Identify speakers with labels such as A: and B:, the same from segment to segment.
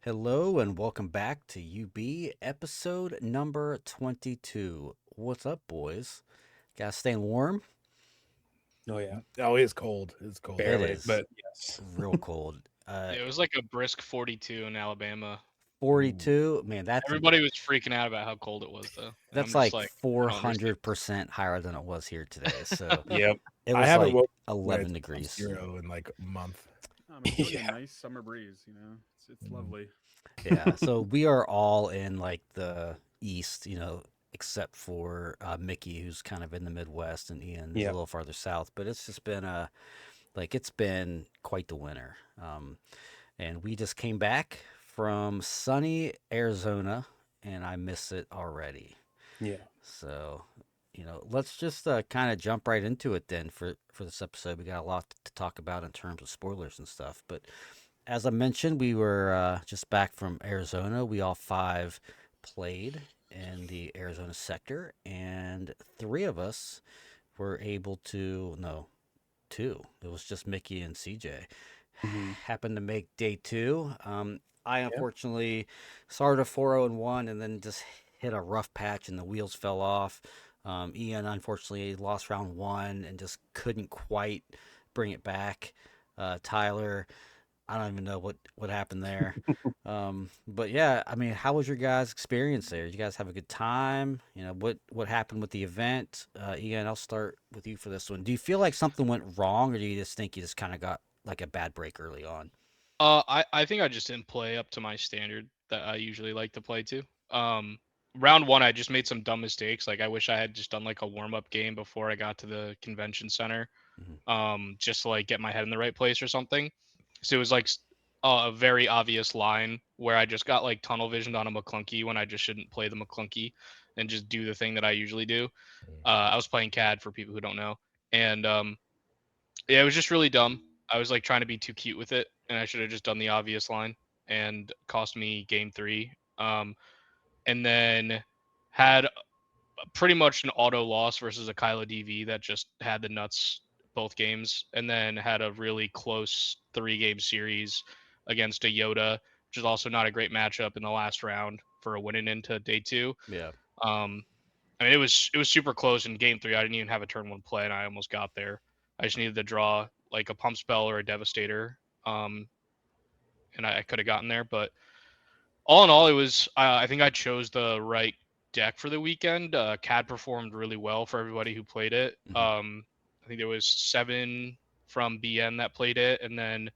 A: Hello and welcome back to UB episode number 22. What's up, boys? Guys, staying warm?
B: Oh yeah. Oh, it's cold. It's cold
A: It
B: out,
C: Barely.
A: is
B: but yes.
A: real cold.
C: It was like a brisk 42 in Alabama.
A: 42. Man,
C: Everybody was freaking out about how cold it was, though. And I'm
A: that's
C: just
A: like
C: like, I don't understand.
A: 400% higher than it was here today. So
B: Yep.
A: it
B: I
A: was
B: haven't
A: like
B: woke when
A: 11
B: it's above
A: degrees.
B: 0 in like a month.
D: I'm enjoying a
B: Yeah.
D: nice summer breeze. It's
B: Mm.
D: lovely.
A: Yeah. So we are all in like the east, except for Mickey, who's kind of in the Midwest, and Ian is a
B: Yeah.
A: little farther south. But it's just been it's been quite the winter. And we just came back from sunny Arizona, and I miss it already.
B: Yeah.
A: So, let's just kind of jump right into it then for this episode. We got a lot to talk about in terms of spoilers and stuff. But as I mentioned, we were just back from Arizona. We all five played in the Arizona sector, and three of us were able to, no, two. It was just Mickey and CJ.
B: Hmm.
A: Happened to make day two. I
B: Yeah.
A: unfortunately started a 4-0-1 and then just hit a rough patch and the wheels fell off. Ian unfortunately lost round one and just couldn't quite bring it back. Tyler, I don't even know what happened there. But yeah, I mean, how was your guys' experience there? Did you guys have a good time? What happened with the event? Ian, I'll start with you for this one. Do you feel like something went wrong, or do you just think you just kind of got like a bad break early on?
C: I think I just didn't play up to my standard that I usually like to play to. Round one, I just made some dumb mistakes. Like, I wish I had just done like a warm up game before I got to the convention center,
A: Hmm.
C: just to like get my head in the right place or something. So it was like a very obvious line where I just got like tunnel visioned on a McClunky when I just shouldn't play the McClunky and just do the thing that I usually do. I was playing CAD for people who don't know, and yeah, it was just really dumb. I was like trying to be too cute with it, and I should have just done the obvious line, and cost me game three. And then had pretty much an auto loss versus a Kylo DV that just had the nuts both games, and then had a really close 3 game series against a Yoda, which is also not a great matchup in the last round for a winning into day two.
A: Yeah.
C: Um, I mean, it was super close in game three. I didn't even have a turn one play, and I almost got there. I just needed to draw like a pump spell or a devastator, um, and I could have gotten there. But all in all, it was. I think I chose the right deck for the weekend. CAD performed really well for everybody who played it.
A: Hmm.
C: I think there was 7 from BN that played it, and then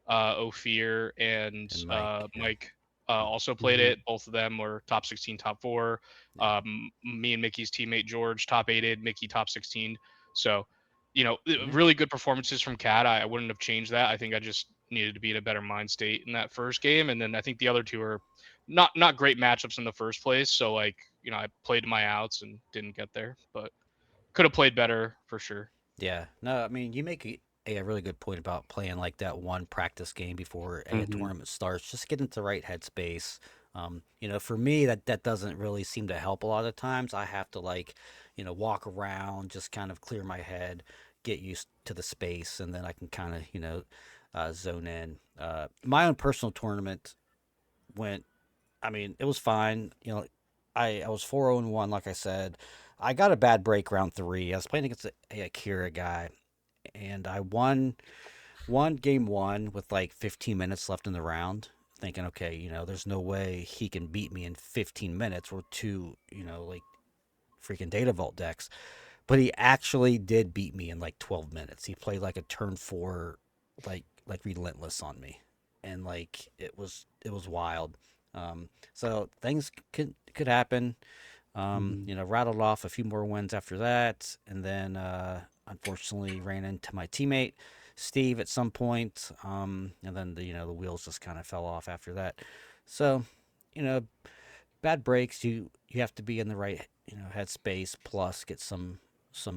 C: Ophir and
A: And Mike. Yeah.
C: Mike
A: Hmm.
C: also played
B: Hmm.
C: it. Both of them were top 16, top four.
A: Yeah.
C: Me and Mickey's teammate George top eighted, Mickey top 16. So,
A: Yeah.
C: really good performances from Cat. I wouldn't have changed that. I think I just needed to be in a better mind state in that first game, and then I think the other two are not great matchups in the first place. So like, I played my outs and didn't get there, but could have played better for sure.
A: Yeah. No, I mean, you make a really good point about playing like that one practice game before a
B: Hmm.
A: tournament starts. Just get into the right headspace. For me, that doesn't really seem to help a lot of times. I have to like, walk around, just kind of clear my head, get used to the space, and then I can kind of, zone in. My own personal tournament went. I mean, it was fine. I was 4-0-1, like I said. I got a bad break round three. I was playing against a Akira guy, and I won game one with like 15 minutes left in the round, thinking, okay, there's no way he can beat me in 15 minutes. We're two, like freaking data vault decks. But he actually did beat me in like 12 minutes. He played like a turn four, like relentless on me, and like it was wild. So things could happen.
B: Hmm.
A: Rattled off a few more wins after that, and then unfortunately ran into my teammate Steve at some point, and then the wheels just kind of fell off after that. So, you know, bad breaks. You have to be in the right headspace, plus get some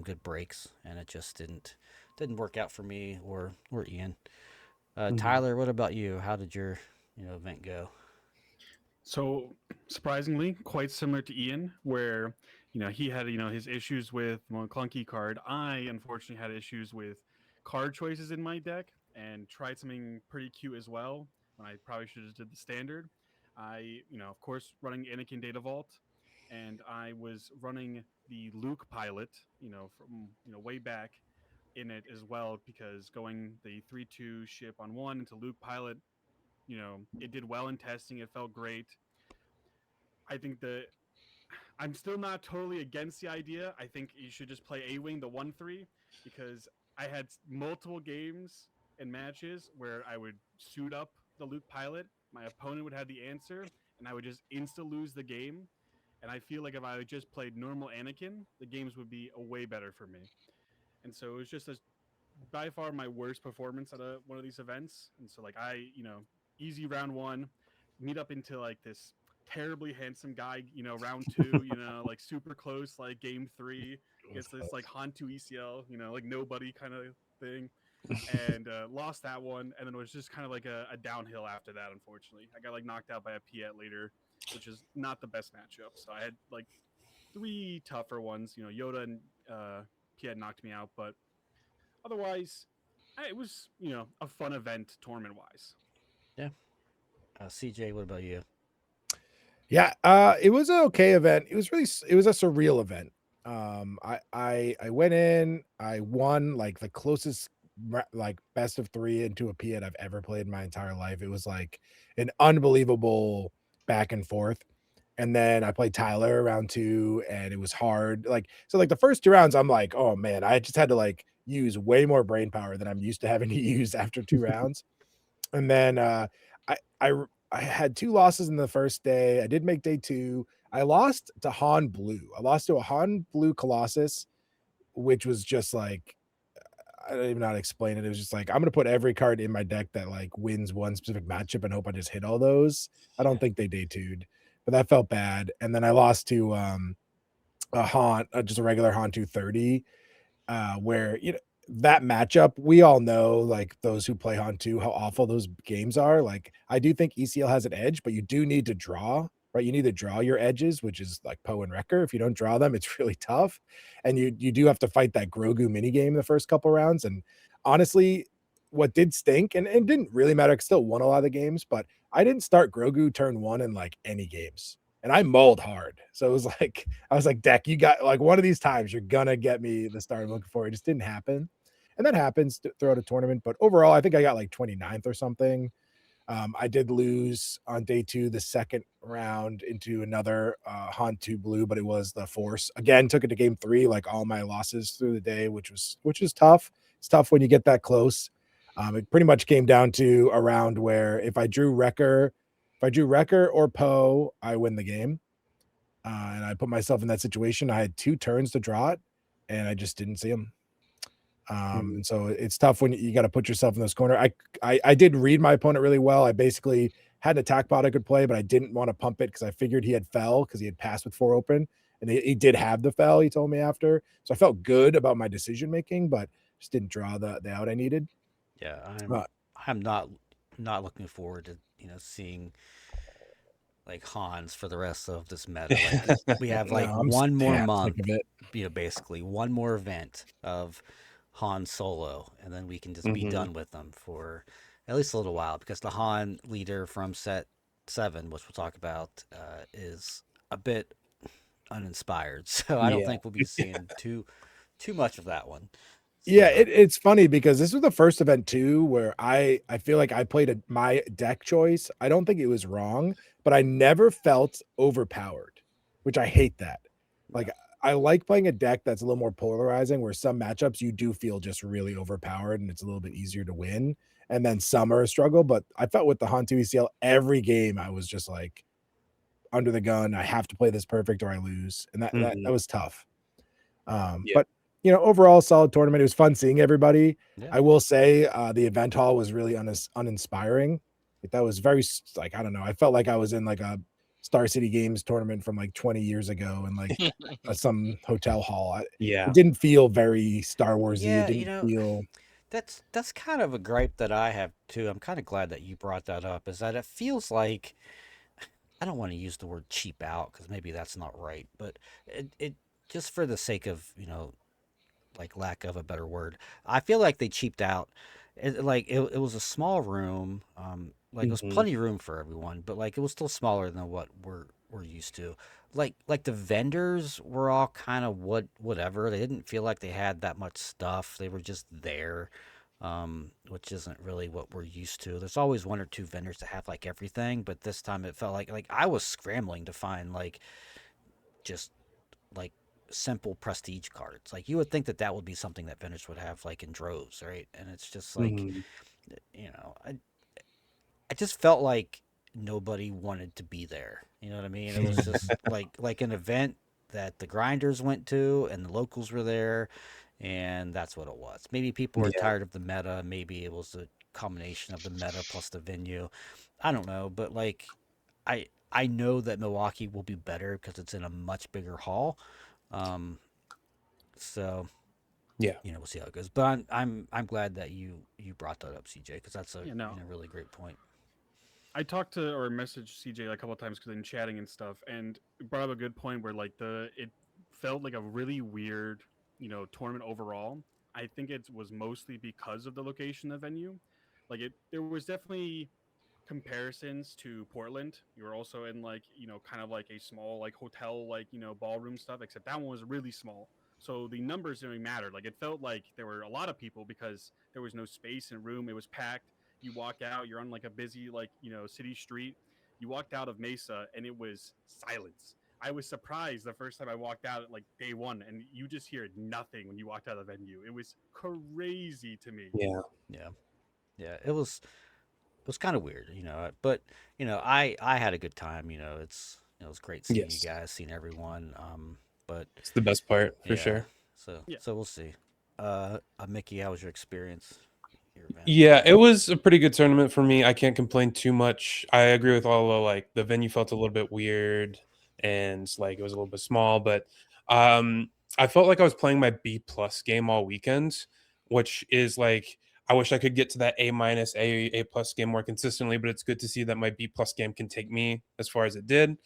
A: good breaks, and it just didn't work out for me or Ian.
B: Hmm.
A: Tyler, what about you? How did your event go?
D: So surprisingly, quite similar to Ian, where he had his issues with one clunky card. I unfortunately had issues with card choices in my deck, and tried something pretty cute as well. when I probably should have just did the standard. I, of course, running Anakin Data Vault, and I was running the Luke pilot, from way back in it as well, because going the 3-2 ship on one into Luke pilot, it did well in testing. It felt great. I think the I'm still not totally against the idea. I think you should just play A-Wing, the 1-3, because I had multiple games and matches where I would suit up the Luke pilot, my opponent would have the answer, and I would just insta-lose the game. And I feel like if I just played normal Anakin, the games would be a way better for me. And so it was just by far my worst performance at one of these events. And so like easy round one, meet up into like this terribly handsome guy, round two, like super close, like game three, gets this like Hantu ECL, like nobody kind of thing. And lost that one, and then it was just kind of like a downhill after that. Unfortunately, I got like knocked out by a Piet later, which is not the best matchup. So I had like three tougher ones. Yoda and Piet knocked me out, but otherwise, it was a fun event tournament wise.
A: Yeah. CJ, what about you?
B: Yeah, it was an okay event. It was a surreal event. I went in, I won like the closest like best of 3 into a Piet I've ever played in my entire life. It was like an unbelievable back and forth. And then I played Tyler round 2, and it was hard. Like, so like the first 2 rounds, I'm like, oh man, I just had to like use way more brain power than I'm used to having to use after 2 rounds. And then I I I had 2 losses in the first day. I did make day 2. I lost to Han Blue. I lost to a Han Blue Colossus, which was just like I don't even know how to explain it. It was just like I'm gonna put every card in my deck that like wins one specific matchup and hope I just hit all those. I don't think they day 2'd, but that felt bad. And then I lost to a Han, just a regular Han 230, where that matchup, we all know, like those who play Han 2, how awful those games are. Like, I do think ECL has an edge, but you do need to draw, right? You need to draw your edges, which is like Poe and Wrecker. If you don't draw them, it's really tough. And you do have to fight that Grogu mini game the first couple rounds. And honestly, what did stink, and it didn't really matter, I still won a lot of the games, but I didn't start Grogu turn 1 in like any games. And I mulled hard. So it was like, I was like, Deck, you got like one of these times you're gonna get me the start I'm looking for. It just didn't happen. And that happens throughout a tournament. But overall, I think I got like 29th or something. I did lose on day 2, the second round into another Han 2 blue, but it was the Force. Again, took it to game 3, like all my losses through the day, which is tough. It's tough when you get that close. It pretty much came down to a round where if I drew Wrecker or Poe, I win the game. And I put myself in that situation. I had 2 turns to draw it, and I just didn't see him. And so it's tough when you got to put yourself in this corner. I did read my opponent really well. I basically had an attack bot I could play, but I didn't want to pump it because I figured he had fell because he had passed with 4 open, and he did have the fell. He told me after, so I felt good about my decision making, but just didn't draw the out I needed.
A: Yeah, I'm not looking forward to seeing like Hans for the rest of this meta. Like, we have like one more month, basically one more event of Han Solo, and then we can just be done with them for at least a little while, because the Han leader from set 7, which we'll talk about, is a bit uninspired. So I don't think we'll be seeing too much of that one. So,
B: yeah, it's funny because this was the first event too where I feel like I played my deck choice. I don't think it was wrong, but I never felt overpowered, which I hate that. Like, I like playing a deck that's a little more polarizing, where some matchups you do feel just really overpowered and it's a little bit easier to win, and then some are a struggle. But I felt with the Hantu ECL, every game I was just like under the gun. I have to play this perfect or I lose, and that was tough. But overall, solid tournament. It was fun seeing everybody.
A: yeah.
B: I will say the event hall was really uninspiring. Like, that was very, like, I don't know. I felt like I was in like a Star City Games tournament from like 20 years ago in like some hotel hall. It didn't feel very Star Warsy.
A: Yeah,
B: It didn't feel.
A: That's kind of a gripe that I have too. I'm kind of glad that you brought that up. Is that it feels like, I don't want to use the word cheap out because maybe that's not right, but it just for the sake of like lack of a better word, I feel like they cheaped out it was a small room. Like it was
E: Mhm.
A: plenty of room for everyone, but like it was still smaller than what we're used to. Like the vendors were all kind of whatever. They didn't feel like they had that much stuff. They were just there, which isn't really what we're used to. There's always one or two vendors that have like everything, but this time it felt like I was scrambling to find like just like simple prestige cards. Like you would think that that would be something that vendors would have like in droves, right? And it's just like,
E: Mhm.
A: I just felt like nobody wanted to be there. You know what I mean? It was just like an event that the grinders went to and the locals were there, and that's what it was. Maybe people were
E: Yeah.
A: tired of the meta. Maybe it was a combination of the meta plus the venue. I don't know, but like I know that Milwaukee will be better because it's in a much bigger hall. Um, so
E: Yeah.
A: we'll see how it goes. But I'm glad that you brought that up, CJ, because that's a
D: No,
A: really great point.
D: I talked to or messaged CJ a couple of times because in chatting and stuff, and brought up a good point where like it felt like a really weird, tournament overall. I think it was mostly because of the location of the venue. Like there was definitely comparisons to Portland. You were also in like kind of like a small like hotel like ballroom stuff, except that one was really small. So the numbers didn't really matter. Like it felt like there were a lot of people because there was no space and room. It was packed. You walk out, you're on like a busy like city street. You walked out of Mesa and it was silence. I was surprised the first time I walked out at like day one, and you just hear nothing when you walked out of the venue. It was crazy to me.
E: Yeah.
A: Yeah, yeah. It was kind of weird, but I had a good time. It was great seeing you
E: Yes.
A: guys, seeing everyone. But
E: It's the best part for
A: yeah,
E: sure.
A: so
D: Yeah.
A: we'll see. Mickey, how was your experience? Your event?
E: Yeah, it was a pretty good tournament for me. I can't complain too much. I agree with all the like the venue felt a little bit weird and like it was a little bit small, but um I felt like I was playing my B plus game all weekend, which is like I wish I could get to that A minus A plus game more consistently, but it's good to see that my B plus game can take me as far as it did.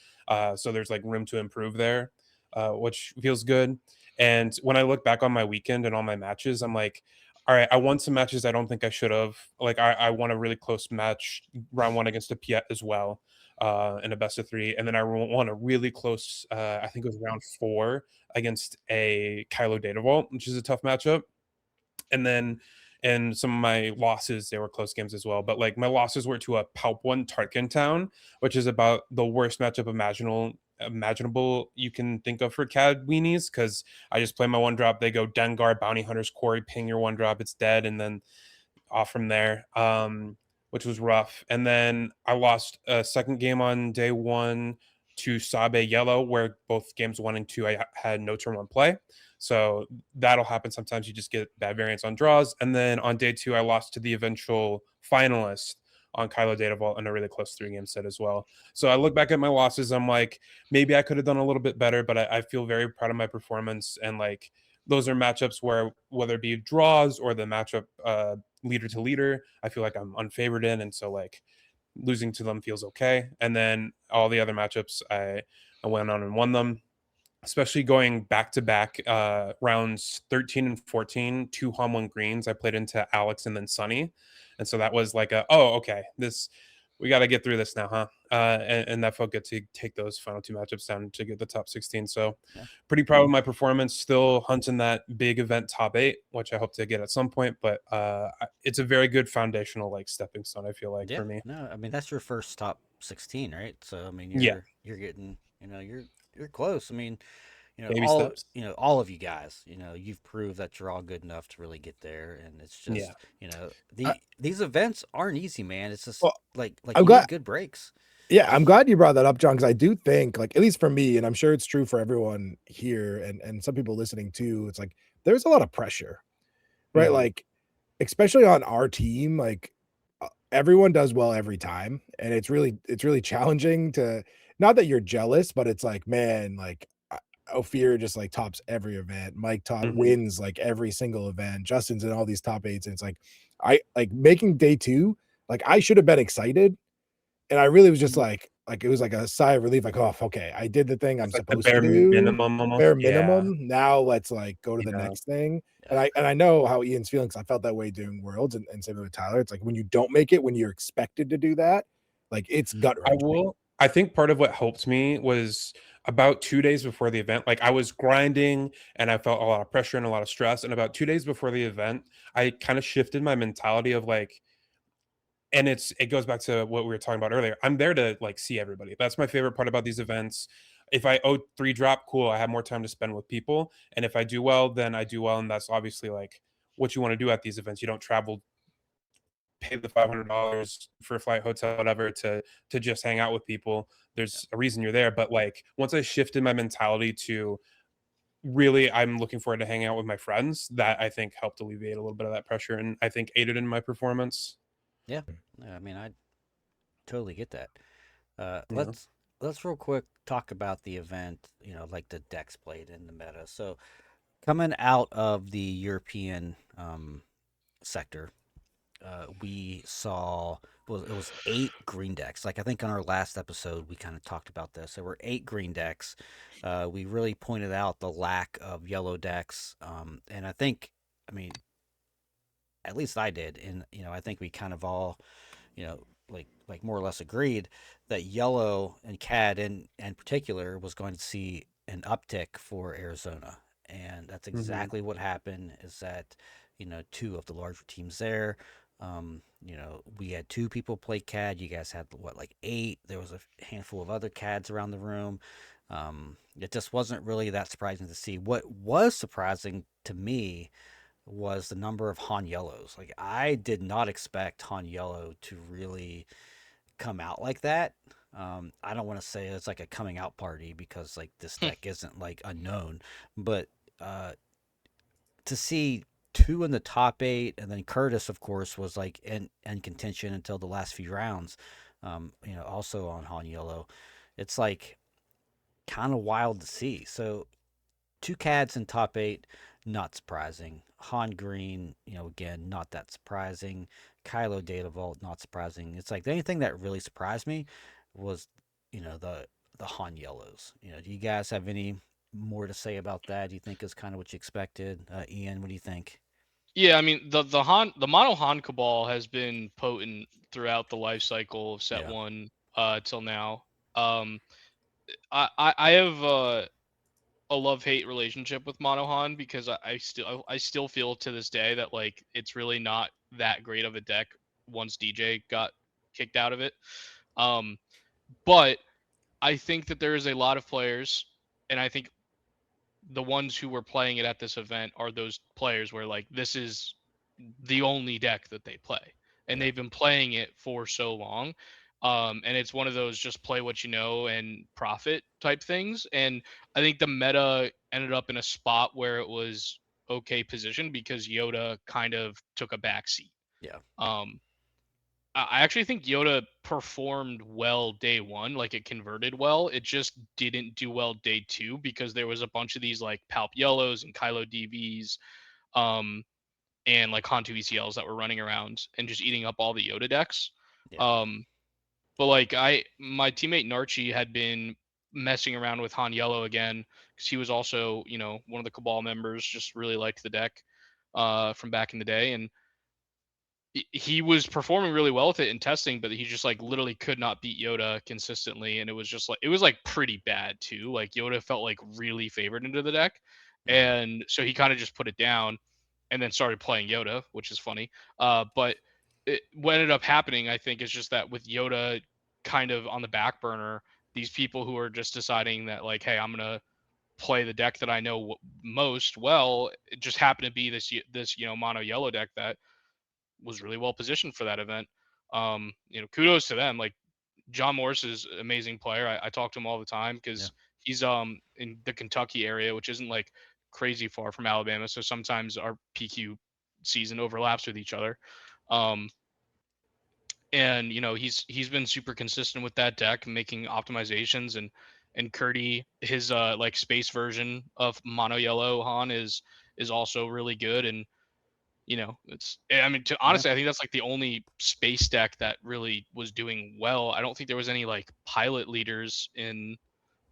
E: So there's like room to improve there, which feels good. And when I look back on my weekend and all my matches, I'm like, all right, I won some matches I don't think I should have. Like I won a really close match, round one against a Piet as well, in a best of three, and then I won a really close. I think it was round four against a Kylo Data Vault, which is a tough matchup. And then in some of my losses, they were close games as well. But like my losses were to a Palp one Tarkin Town, which is about the worst matchup imaginable you can think of for CAD weenies, because I just play my one drop, they go Dengar, Bounty Hunters, Quarry, ping your one drop, it's dead, and then off from there, which was rough. And then I lost a second game on day one to Sabe Yellow, where both games one and two I had no turn one play. So that'll happen sometimes. You just get bad variance on draws. And then on day two, I lost to the eventual finalist on Kylo Data Vault in a really close 3-game set as well. So I look back at my losses. I'm like, maybe I could have done a little bit better, but I feel very proud of my performance. And like, those are matchups where whether it be draws or the matchup leader to leader, I feel like I'm unfavored in. And so like losing to them feels okay. And then all the other matchups, I went on and won them, especially going back to back rounds 13 and 14, two home one greens. I played into Alex and then Sunny. And so that was like okay, we got to get through this now, huh? And that felt good to take those final two matchups down to get the top 16. So
A: Yeah.
E: pretty proud of my performance. Still hunting that big event top 8, which I hope to get at some point. But it's a very good foundational like stepping stone, I feel like,
A: Yeah.
E: for me.
A: No, I mean that's your first top 16, right? So I mean
E: Yeah,
A: you're getting, you're close. I mean,
E: baby steps.
A: all of you guys, you've proved that you're all good enough to really get there, and it's
E: Yeah.
A: just,
B: I,
A: these events aren't easy, man. It's just
B: well,
A: like
B: I'm
A: you
B: glad.
A: need good breaks.
B: Yeah, I'm glad you brought that up, John, because I do think, like, at least for me, and I'm sure it's true for everyone here, and some people listening too. It's like there's a lot of pressure, right?
E: Mhm.
B: Like, especially on our team, like everyone does well every time, and it's really challenging to, not that you're jealous, but it's like, man, like Ophir just like tops every event. Mike top
E: Mhm.
B: wins like every single event. Justin's in all these top eights, and it's like I like making day two. Like I should have been excited, and I really was just like like it was like a sigh of relief, like, oh, okay, I did the thing I'm
E: It's like the
B: supposed to
E: bare
B: do,
E: minimum almost.
B: bare
E: Yeah.
B: minimum. Now let's like go to the
E: Yeah.
B: next thing.
A: Yeah.
B: And I know how Ian's feeling because I felt that way doing Worlds and same with Tyler. It's like when you don't make it, when you're expected to do that, like it's gut wrenching.
E: I think part of what helped me was about 2 days before the event, like, I was grinding and I felt a lot of pressure and a lot of stress, and about 2 days before the event, I kinda shifted my mentality of, like, and it goes back to what we were talking about earlier. I'm there to, like, see everybody. That's my favorite part about these events. If I owe 3 drop, cool, I have more time to spend with people, and if I do well, then I do well, and that's obviously, like, what you wanna do at these events. You don't travel, pay the $500 for a flight, hotel, whatever, to just hang out with people. There's a reason you're there. But like once I shifted my mentality to really, I'm looking forward to hanging out with my friends, that I think helped alleviate a little bit of that pressure, and I think aided in my performance.
A: Yeah. I mean, I totally get that.
E: Yeah.
A: Let's real quick talk about the event. Like the decks played in the meta. So coming out of the European sector, we saw it was 8 green decks. Like I think on our last episode we kind of talked about this. There were 8 green decks. We really pointed out the lack of yellow decks, and I mean, at least I did, and I think we kind of all, like more or less agreed that yellow and CAD in particular was going to see an uptick for Arizona, and that's
E: Hmm.
A: exactly what happened. Is that 2 of the larger teams there. We had 2 people play CAD. You guys had what, like 8? There was a handful of other CADs around the room. It just wasn't really that surprising to see. What was surprising to me was the number of Han Yellows. Like I did not expect Han Yellow to really come out like that. I don't want to say it's like a coming out party because like this deck isn't like unknown, but uh, to see 2 in the top 8, and then Curtis, of course, was like in contention until the last few rounds. Also on Han Yellow, it's like kind of wild to see. So 2 CADs in top 8, not surprising. Han Green, again, not that surprising. Kylo Data Vault, not surprising. It's like the only thing that really surprised me was, the Han Yellows. Do you guys have any more to say about that? Do you think is kind of what you expected? Ian, what do you think?
C: Yeah, I mean the mono Han cabal has been potent throughout the life cycle of set
A: Yeah,
C: one till now. Um, I have a love hate relationship with mono Han because I still feel to this day that like it's really not that great of a deck once DJ got kicked out of it. Um, but I think that there is a lot of players, and I think the ones who were playing it at this event are those players where like this is the only deck that they play, and
A: yeah,
C: they've been playing it for so long. And it's one of those just play what you know and profit type things. And I think the meta ended up in a spot where it was okay position because Yoda kind of took a backseat.
A: yeah,
C: Um, I actually think Yoda performed well day one, like it converted well. It just didn't do well day two because there was a bunch of these like Palp Yellows and Kylo DVs, um, and like Hantu ECLs that were running around and just eating up all the Yoda decks.
A: yeah,
C: Um, but like my teammate Narchi had been messing around with Han Yellow again because he was also, one of the Cabal members, just really liked the deck from back in the day. And he was performing really well with it in testing, but he just like literally could not beat Yoda consistently, and it was like pretty bad too. Like Yoda felt like really favored into the deck,
A: hmm,
C: and so he kind of just put it down, and then started playing Yoda, which is funny. But what ended up happening, I think, is just that with Yoda kind of on the back burner, these people who are just deciding that like, hey, I'm gonna play the deck that I know most well. It just happened to be this mono yellow deck that was really well positioned for that event. Kudos to them. Like John Morris is an amazing player. I talk to him all the time
A: yeah,
C: because he's in the Kentucky area, which isn't like crazy far from Alabama. So sometimes our PQ season overlaps with each other. Um, and he's been super consistent with that deck, making optimizations, and Curdy, his like space version of mono yellow Han is also really good. And it's. I mean, honestly, I think that's like the only space deck that really was doing well. I don't think there was any like pilot leaders in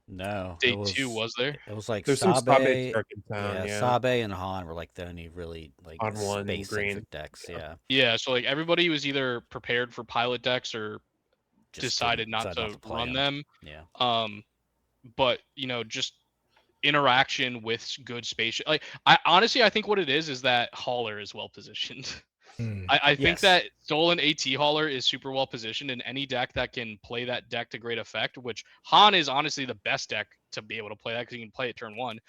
A: No,
C: day two, was there?
A: it was like
E: There's some Sabe
A: Sabe,
E: Turketown, yeah.
A: Sabe and Han were like the only really like
E: On one
A: space
E: green.
A: centric decks. Yeah,
C: Yeah, so like everybody was either prepared for pilot decks or
A: just
C: decided not to
A: play
C: run them.
A: Yeah,
C: But just interaction with good space. Like I think what it is that Hauler is well positioned. I think
A: Yes.
C: that Stolen AT Hauler is super well positioned in any deck that can play that deck to great effect, which Han is honestly the best deck to be able to play that because you can play it turn one.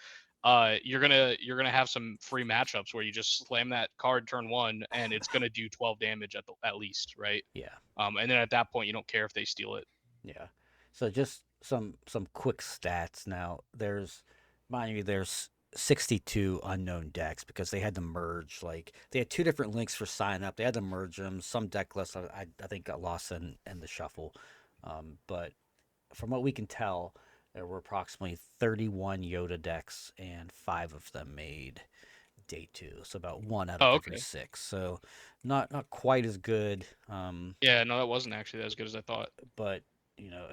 C: You're gonna have some free matchups where you just slam that card turn one and it's gonna do 12 damage at least, right?
A: yeah,
C: And then at that point you don't care if they steal it.
A: yeah. So just some quick stats now. Mind you, there's 62 unknown decks because they had to merge. Like they had two different links for sign up. They had to merge them. Some deck lists I think got lost in the shuffle. But from what we can tell, there were approximately 31 Yoda decks, and 5 of them made day 2. So about 1 out of every 6. So not quite as good.
C: Yeah, no, that wasn't actually as good as I thought.
A: But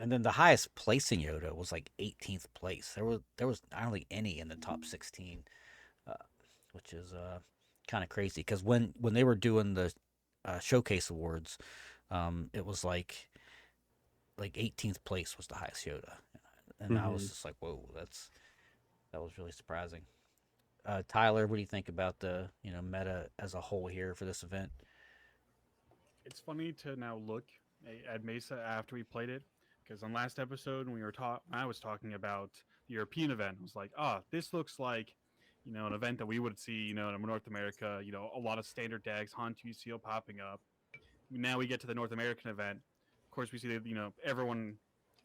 A: and then the highest placing Yoda was like 18th place. There was I don't think any in the top 16, which is kind of crazy because when they were doing the showcase awards, it was like 18th place was the highest Yoda, and I was just like, whoa, that was really surprising. Tyler, what do you think about the meta as a whole here for this event?
D: It's funny to now look at Mesa after we played it, because on last episode when I was talking about the European event, I was like, this looks like an event that we would see in North America. A lot of standard decks, Han 2 Seal popping up. Now we get to the North American event. Of course, we see that everyone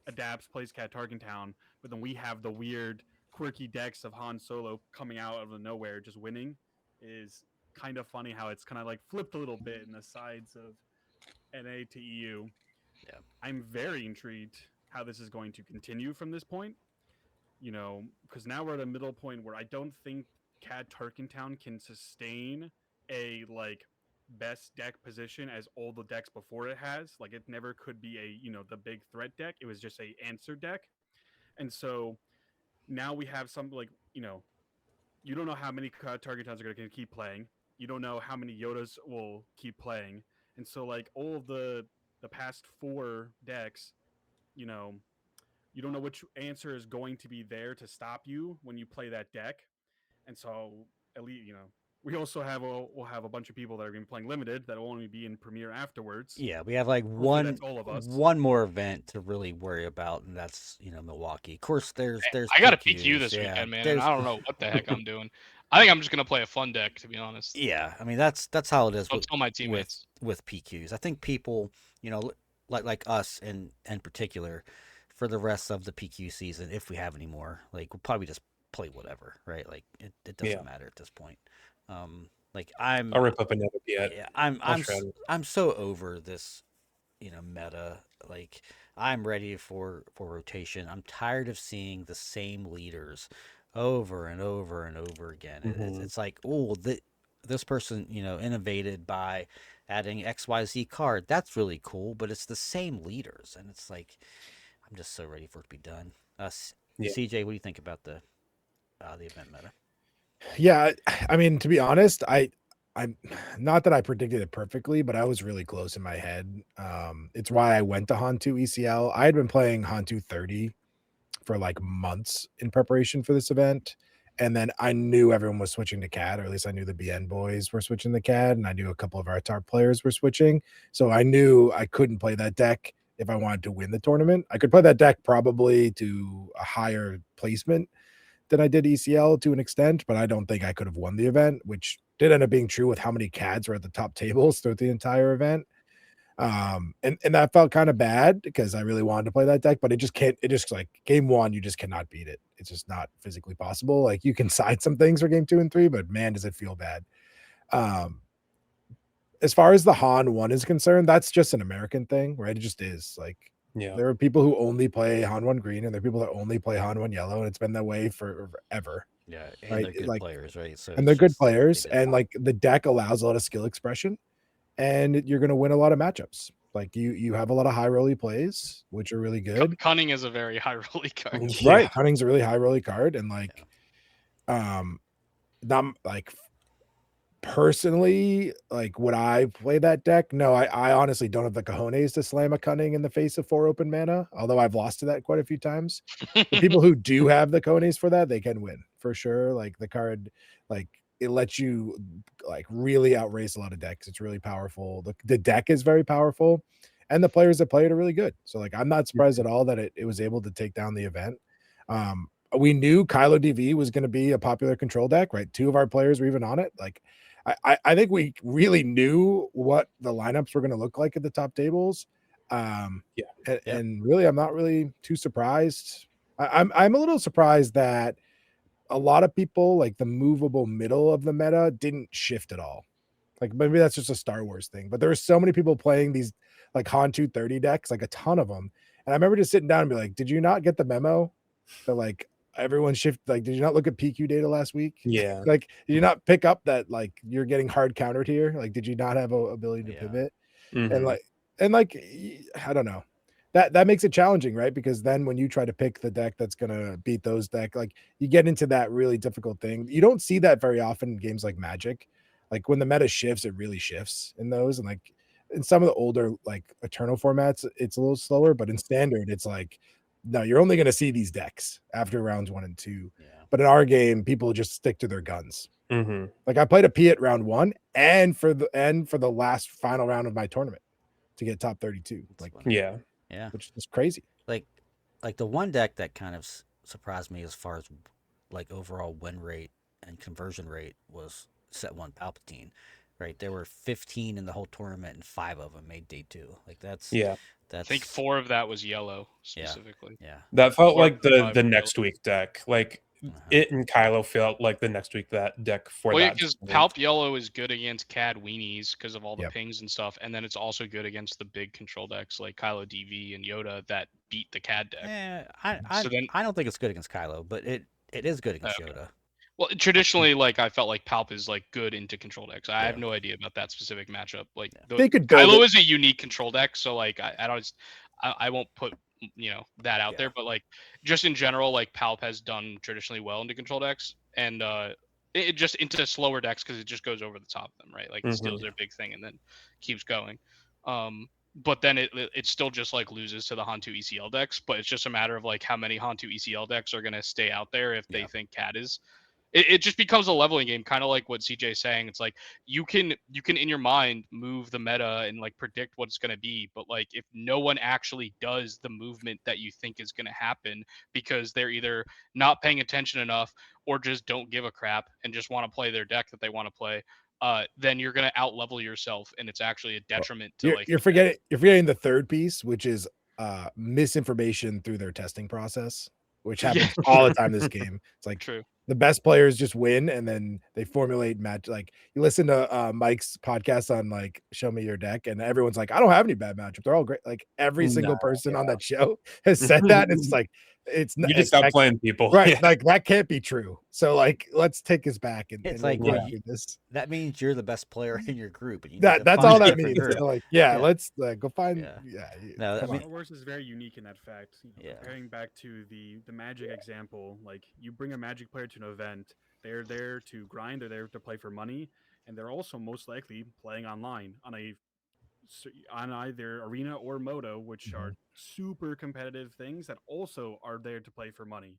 D: adapts, plays Cat Tarkentown, but then we have the weird, quirky decks of Han Solo coming out of the nowhere, just winning. Is kind of funny how it's kind of like flipped a little bit in the sides of NA to EU.
A: Yeah.
D: I'm very intrigued how this is going to continue from this point. Because now we're at a middle point where I don't think Cad Tarkentown can sustain a best deck position as all the decks before it has. Like it never could be the big threat deck. It was just a answer deck. And so now we have some you don't know how many Targetowns are going to keep playing. You don't know how many Yodas will keep playing. And so all of the past 4 decks, you don't know which answer is going to be there to stop you when you play that deck. And so at least we also we'll have a bunch of people that are going to be playing limited that will only be in Premiere afterwards.
A: Yeah, we have like one more event to really worry about, and that's Milwaukee. Of course, there's
C: I got a PQ this weekend, man, and I don't know what the heck I'm doing. I think I'm just gonna play a fun deck, to be honest.
A: Yeah, I mean that's how it is.
C: I'll tell my teammates
A: with PQs. I think people, like us in particular, for the rest of the PQ season, if we have any more, we'll probably just play whatever, right? Like it doesn't matter at this point.
E: I'll rip up another yet.
A: Yeah, I'm so over this, meta. Like I'm ready for rotation. I'm tired of seeing the same leaders over and over and over again. It's like, this person, innovated by adding XYZ card. That's really cool, but it's the same leaders, and it's like, I'm just so ready for it to be done. CJ, what do you think about the event meta?
B: Yeah, I mean, to be honest, I'm not that I predicted it perfectly, but I was really close in my head. It's why I went to Hantu ECL. I had been playing Hantu 30 for months in preparation for this event. And then I knew everyone was switching to CAD, or at least I knew the BN boys were switching to CAD, and I knew a couple of our top players were switching. So I knew I couldn't play that deck if I wanted to win the tournament. I could play that deck probably to a higher placement than I did ECL to an extent, but I don't think I could have won the event, which did end up being true with how many CADs were at the top tables throughout the entire event. And that felt kind of bad because I really wanted to play that deck, but it just game 1, you just cannot beat it. It's just not physically possible. You can side some things for game 2 and 3, but man, does it feel bad. As far as the Han 1 is concerned, that's just an American thing, right? It just is. There are people who only play Han 1 green, and there are people that only play Han 1 yellow, and it's been that way forever.
A: Yeah, and
B: right?
A: they're good
B: Like,
A: players, right? So
B: and
A: it's
B: they're good
A: just they
B: players,
A: did
B: and
A: well.
B: like the deck allows a lot of skill expression, and you're going to win a lot of matchups. Like you have a lot of high rolly plays, which are really good.
C: Cunning is a very high rolly card.
E: Yeah.
B: Right, Cunning's a really high rolly card, and like, not like personally, like, would I play that deck? No, I honestly don't have the cojones to slam a Cunning in the face of 4 open mana, although I've lost to that quite a few times. The people who do have the cojones for that, they can win for sure. Like the card, like it lets you like really outrace a lot of decks. It's really powerful. The deck is very powerful, and the players that play it are really good. So like I'm not surprised at all that it was able to take down the event. We knew Kylo DV was going to be a popular control deck, right? 2 of our players were even on it. Like I think we really knew what the lineups were going to look like at the top tables. And really, I'm not really too surprised. I'm a little surprised that a lot of people, like the movable middle of the meta, didn't shift at all. Like maybe that's just a Star Wars thing, but there were so many people playing these like Han 230 decks, like a ton of them. And I remember just sitting down and be like, did you not get the memo that like everyone shift? Like, did you not look at PQ data last week?
E: Yeah.
B: Like, did you not pick up that like you're getting hard countered here? Like, did you not have a ability to pivot? And
E: Mhm.
B: like I don't know. That makes it challenging, right? Because then when you try to pick the deck that's gonna beat those deck, like you get into that really difficult thing. You don't see that very often in games like Magic. Like when the meta shifts, it really shifts in those. And like in some of the older like Eternal formats, it's a little slower, but in Standard, it's like no, you're only gonna see these decks after rounds 1 and 2.
A: Yeah.
B: But in our game, people just stick to their guns.
E: Mhm.
B: Like I played a P at round 1 and for the last final round of my tournament to get top 32.
A: That's
B: Like
A: funny.
E: Yeah.
A: Yeah.
B: which is crazy.
A: Like the one deck that kind of surprised me as far as like overall win rate and conversion rate was set 1 Palpatine. Right? There were 15 in the whole tournament and 5 of them made day 2. Like
E: Yeah.
C: I think 4 of that was yellow specifically.
A: Yeah.
E: That felt
C: 4
E: like
C: of the 5
E: the
C: were
E: next week deck. Like
A: Uh-huh.
E: it and Kylo felt like the next week that deck for
C: Well, yeah,
E: that.
C: because Palp Yellow is good against CAD weenies because of all the
B: Yep.
C: pings and stuff, and then it's also good against the big control decks like Kylo DV and Yoda that beat the CAD deck.
A: Yeah,
C: So then-
A: I don't think it's good against Kylo, but it is good against
C: Okay.
A: Yoda.
C: Well, traditionally, like I felt like Palp is like good into control decks. I have
A: Yeah.
C: no idea about that specific matchup. Like
B: They could build
C: Kylo
B: it.
C: is a unique control deck, so like I don't, I won't put that out
B: Yeah.
C: there, but like just in general, like Palp has done traditionally well into control decks, and it just into slower decks because it just goes over the top of them, right? Like it steals their big thing and then keeps going. But then it still just like loses to the Hantu ECL decks, but it's just a matter of like how many Hantu ECL decks are gonna stay out there if they think CAD is. It just becomes a leveling game, kind of like what CJ's saying. It's like you can in your mind move the meta and like predict what it's going to be, but like if no one actually does the movement that you think is going to happen because they're either not paying attention enough or just don't give a crap and just want to play their deck that they want to play, then you're going to out level yourself, and it's actually a detriment to
B: You're forgetting the third piece, which is misinformation through their testing process, which happens all the time in this game. It's like
C: True.
B: the best players just win, and then they formulate match. Like you listen to Mike's podcast on like Show Me Your Deck, and everyone's like, I don't have any bad matchups. They're all great. Like every single person on that show has said that. It's like it's
E: You just stop playing people.
B: right.
E: Yeah.
B: Like that can't be true. So like let's take us back and
A: It's
B: and
A: like
B: do this.
A: that means you're the best player in your group, and you need to
B: That's
A: find
B: all
A: a
B: that
A: different
B: means.
A: group.
B: So like
A: Yeah.
B: let's go find
A: No, I
B: come
A: mean-
B: on.
D: Star Wars is very unique in that fact.
A: Yeah.
D: Comparing back to the Magic example, like you bring a Magic player to an event, they're there to grind, they're there to play for money, and they're also most likely playing online on either arena or moto, which are super competitive things that also are there to play for money,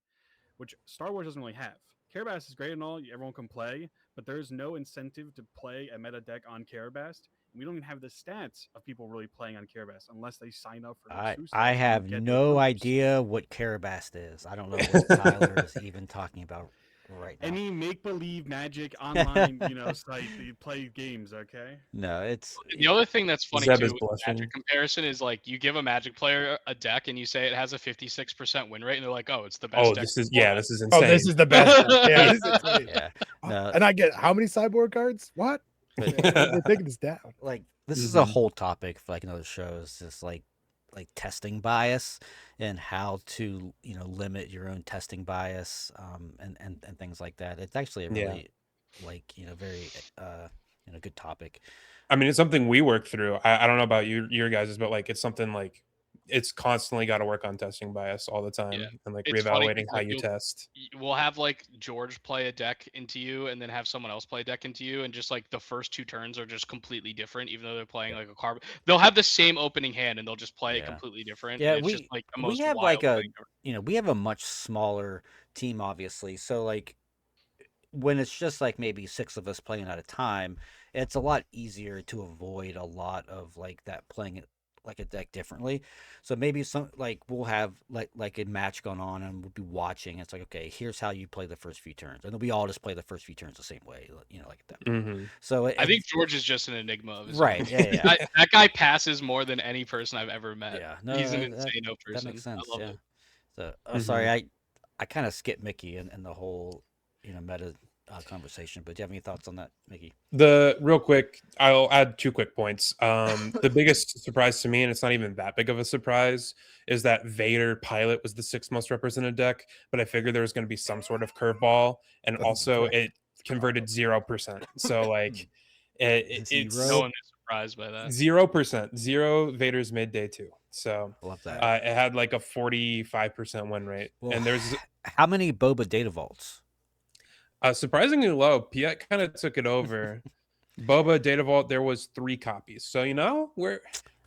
D: which Star Wars doesn't really have. Carabast is great and all, everyone can play, but there's no incentive to play a meta deck on Carabast. We don't even have the stats of people really playing on Carabast unless they sign up for the
A: I have no idea what Carabast is. I don't know what Tyler is even talking about right now.
D: Any make-believe Magic online, site that you play games, okay?
A: No, it's
C: The other thing that's funny
E: Zeb
C: too
E: is
C: with
E: blushing.
C: Magic comparison is like you give a Magic player a deck and you say it has a 56% win rate, and they're like, "Oh, it's the best."
E: Oh,
C: deck
E: this is
C: in the world."
E: this is
B: Oh,
E: insane.
B: this is the best. Yeah, this is insane.
A: yeah. No,
B: And I get how many sideboard cards? What?
A: but
B: They're taking this down.
A: like this is a
E: Mhm.
A: whole topic for like another show. It's just like like testing bias and how to limit your own testing bias, and things like that. It's actually a
E: Yeah.
A: really very good topic.
E: I mean, it's something we work through. I don't know about your guys's, but like it's something like it's constantly got to work on testing bias all the
C: Yeah,
E: time and like
C: it's funny
E: reevaluating
C: because
E: how
C: like
E: you test.
C: we'll have like George play a deck into you, and then have someone else play a deck into you, and just like the first two turns are just completely different, even though they're playing like a card. They'll have the same opening hand, and they'll just play it
A: Yeah.
C: completely different,
A: Yeah,
C: and it's just like the
A: we
C: most
A: have
C: wild
A: like a
C: thing.
A: we have a much smaller team, obviously. So like when it's just like maybe six of us playing at a time, it's a lot easier to avoid a lot of like that playing it like a deck differently. So maybe some like we'll have like a match going on and we'll be watching. It's like, okay, here's how you play the first few turns, and then we all just play the first few turns the same way, like at that point.
E: Hmm.
A: So
C: I think
A: it's
C: George is just an enigma of his
A: right,
C: own.
A: yeah, yeah,
C: That guy passes more than any person I've ever met.
A: yeah.
C: He's an
A: No,
C: insane
A: that makes
C: person. I
A: sense.
C: love
A: Yeah.
C: it.
A: So,
E: Hmm.
A: sorry, I kind of skipped Mickey in the whole meta conversation. But do you have any thoughts on that, Mickey?
E: The real quick, I'll add 2 quick points. The biggest surprise to me, and it's not even that big of a surprise, is that Vader Pilot was the sixth most represented deck. But I figured there was going to be some sort of curveball, and
B: Doesn't
E: also
B: surprise.
E: it converted 0%. So
A: Hmm.
E: like
C: No
E: it's
A: Zero.
C: one is surprised by that.
E: 0%, zero Vader's mid day two. So
A: Love that.
B: Nice.
E: it had like a 45% win rate,
A: Well,
E: and there's
A: how many Boba data vaults?
E: surprisingly low. Piet kind of took it over. Boba Data Vault, there was 3 copies. So we're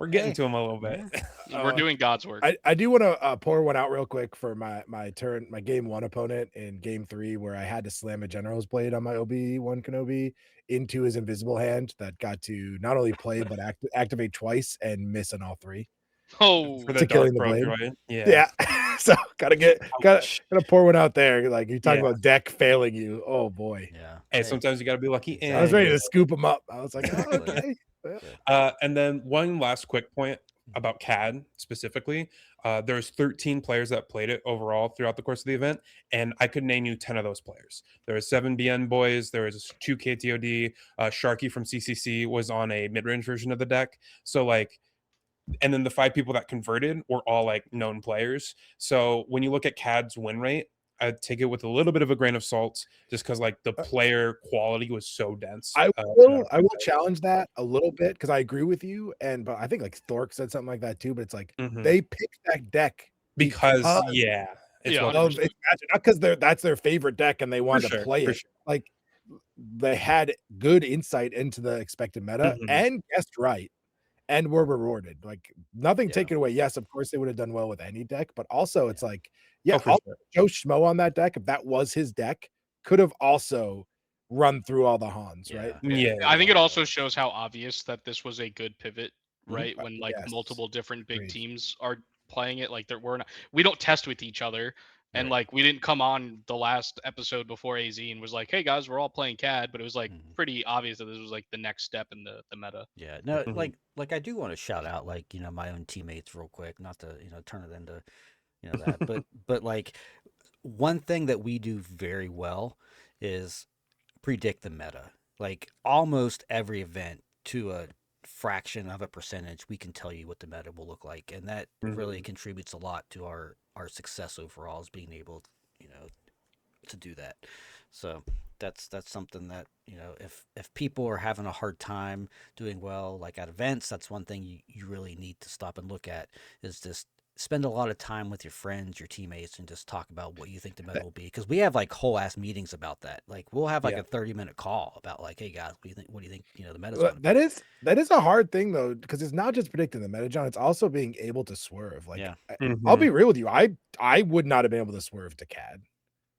E: getting
A: Hey,
E: to him a little bit.
A: yeah.
C: We're doing God's work.
B: I do want to pour one out real quick for my game one opponent in game 3, where I had to slam a General's Blade on my OB1 Kenobi into his invisible hand that got to not only play but activate twice and miss on all 3
E: For
C: Oh,
E: the
B: to killing
E: Dark
B: the
E: Pro
B: blade.
E: droid. Yeah.
B: Yeah, so gotta
E: Ouch.
B: pour one out there. Like you talking
E: Yeah.
B: about deck failing you. Oh boy,
A: Yeah.
E: Hey,
A: Hey,
E: sometimes you got to be lucky.
B: I was
A: exactly.
B: ready
E: And
B: to scoop him up. I was like, oh,
A: Exactly.
B: okay. Yeah.
A: So,
E: and then one last quick point about CAD specifically. There's 13 players that played it overall throughout the course of the event, and I could name you 10 of those players. There was 7 BN boys, there was 2 KTOD. Sharky from CCC was on a mid-range version of the deck. So like, and then the 5 people that converted were all like known players. So when you look at CAD's win rate, I'd take it with a little bit of a grain of salt, just because like the player quality was so dense. Throughout
B: I will challenge that a little bit because I agree with you, but I think like Thork said something like that too. But it's like
E: Mhm.
B: they picked that deck
E: Because
B: because
E: yeah, it's
C: yeah,
E: what they
B: of
C: 100%.
B: its magic, not because that's their favorite deck and they
E: for
B: wanted to
E: sure,
B: play
E: for
B: it.
E: sure.
B: Like they had good insight into the expected meta
E: Mhm.
B: and guessed right and were rewarded. Like nothing
A: yeah.
B: taken away. Yes, of course they would have done well with any deck, but also
A: Yeah.
B: it's like,
E: Oh,
B: yeah,
E: for
B: also
E: sure.
B: Joe Schmo on that deck, if that was his deck, could have also run through all the Hans, right?
A: Yeah.
E: Yeah,
C: I think it
A: Yeah.
C: also shows how obvious that this was a good pivot,
A: Mhm.
C: right? When like
B: Yes,
C: multiple different big
B: agreed.
C: teams are playing it, like we don't test with each other, and
A: Right.
C: like we didn't come on the last episode before AZ and was like, "Hey guys, we're all playing CAD," but it was like
A: Mhm.
C: pretty obvious that this was like the next step in the meta.
A: Yeah. No,
E: Mhm.
A: like I do want to shout out like my own teammates real quick, not to turn it into that, but like one thing that we do very well is predict the meta. Like almost every event to a fraction of a percentage, we can tell you what the meta will look like, and that really
E: Mhm.
A: contributes a lot to our success overall, is being able, you know, to do that. So that's something that if people are having a hard time doing well, like at events, that's one thing you really need to stop and look at, is just spend a lot of time with your friends, your teammates, and just talk about what you think the meta will be. Because we have like whole ass meetings about that. Like we'll have like
E: Yeah.
A: a 30-minute call about like, hey guys, what do you think the meta's
B: Well,
A: going to
B: that
A: be?
B: is a hard thing though, because it's not just predicting the meta, John. It's also being able to swerve. Like
A: Yeah.
B: I'll be
E: Mhm.
B: real with you. I would not have been able to swerve to CAD.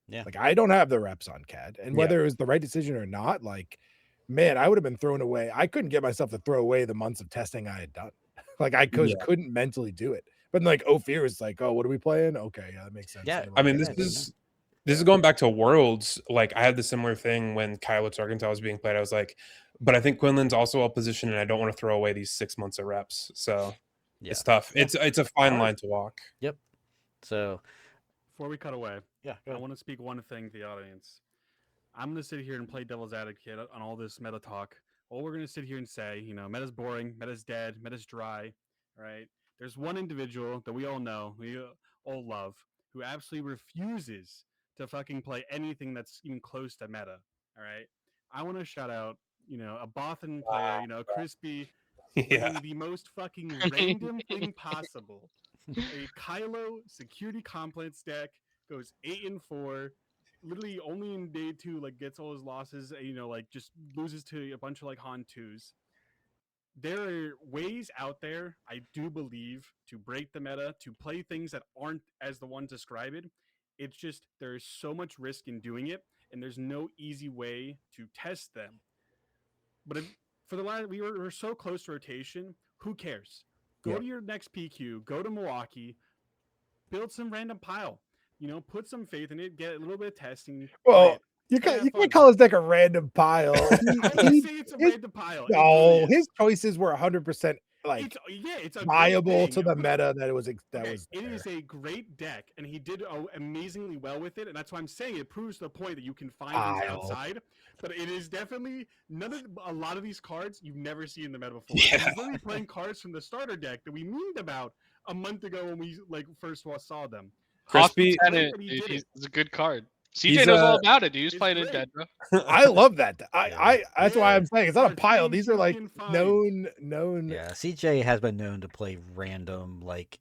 A: Yeah.
B: Like I don't have the reps on CAD, and
E: Yeah.
B: whether it was the right decision or not, like man, I would have been thrown away. I couldn't get myself to throw away the months of testing I had done. Like I
E: Yeah.
B: couldn't mentally do it. But like Ophir is like, oh, what are we playing? Okay, yeah, that makes sense.
A: Yeah.
B: Let me
E: I
B: look
E: mean,
B: at
E: this
A: Yeah.
B: it.
A: Dude. No.
E: is this is
B: Yeah.
E: going back to Worlds. Like I had the similar thing when Kylo Argentile was being played. I was like, but I think Quinlan's also well positioned, and I don't want to throw away these 6 months of reps. So
A: Yeah.
E: it's tough.
A: Yeah.
E: It's a
B: It's
E: fine
B: hard.
E: line to walk.
A: Yep. So
D: Before we cut away,
A: yeah. Go
D: I
A: ahead.
D: want to speak one thing to the audience. I'm going to sit here and play devil's advocate on all this meta talk. All we're going to sit here and say, meta's boring, meta's dead, meta's dry, right? there's one individual that we all know, we all love, who absolutely refuses to fucking play anything that's even close to meta. All right. I want to shout out, a Bothan player, Crispy,
E: Yeah.
D: playing the most fucking random thing possible. A Kylo security complex deck, goes 8-4, literally only in day 2 like gets all his losses, like just loses to a bunch of like Han 2s. There are ways out there, I do believe, to break the meta, to play things that aren't as the ones described. It's just there's so much risk in doing it, and there's no easy way to test them. But for the last, we're so close to rotation. Who cares? Go to your next PQ. Go to Milwaukee. Build some random pile. Put some faith in it. Get a little bit of testing.
B: Well, you can't call his deck a random pile.
D: I would say it's a random pile.
B: No, his choices were 100% like
D: it's a
B: viable to the meta that was.
D: It is a great deck, and he did amazingly well with it, and that's why I'm saying it proves the point that you can find things outside. But it is definitely a lot of these cards you've never seen in the meta before.
E: Yeah.
D: He's literally playing cards from the starter deck that we memed about a month ago when we first saw them.
E: Crispy,
C: it's a good card. CJ knows all about it, dude. He's playing it dead, bro.
B: I love that. That's why I'm saying it's not a pile. These are like known.
A: Yeah, CJ has been known to play random like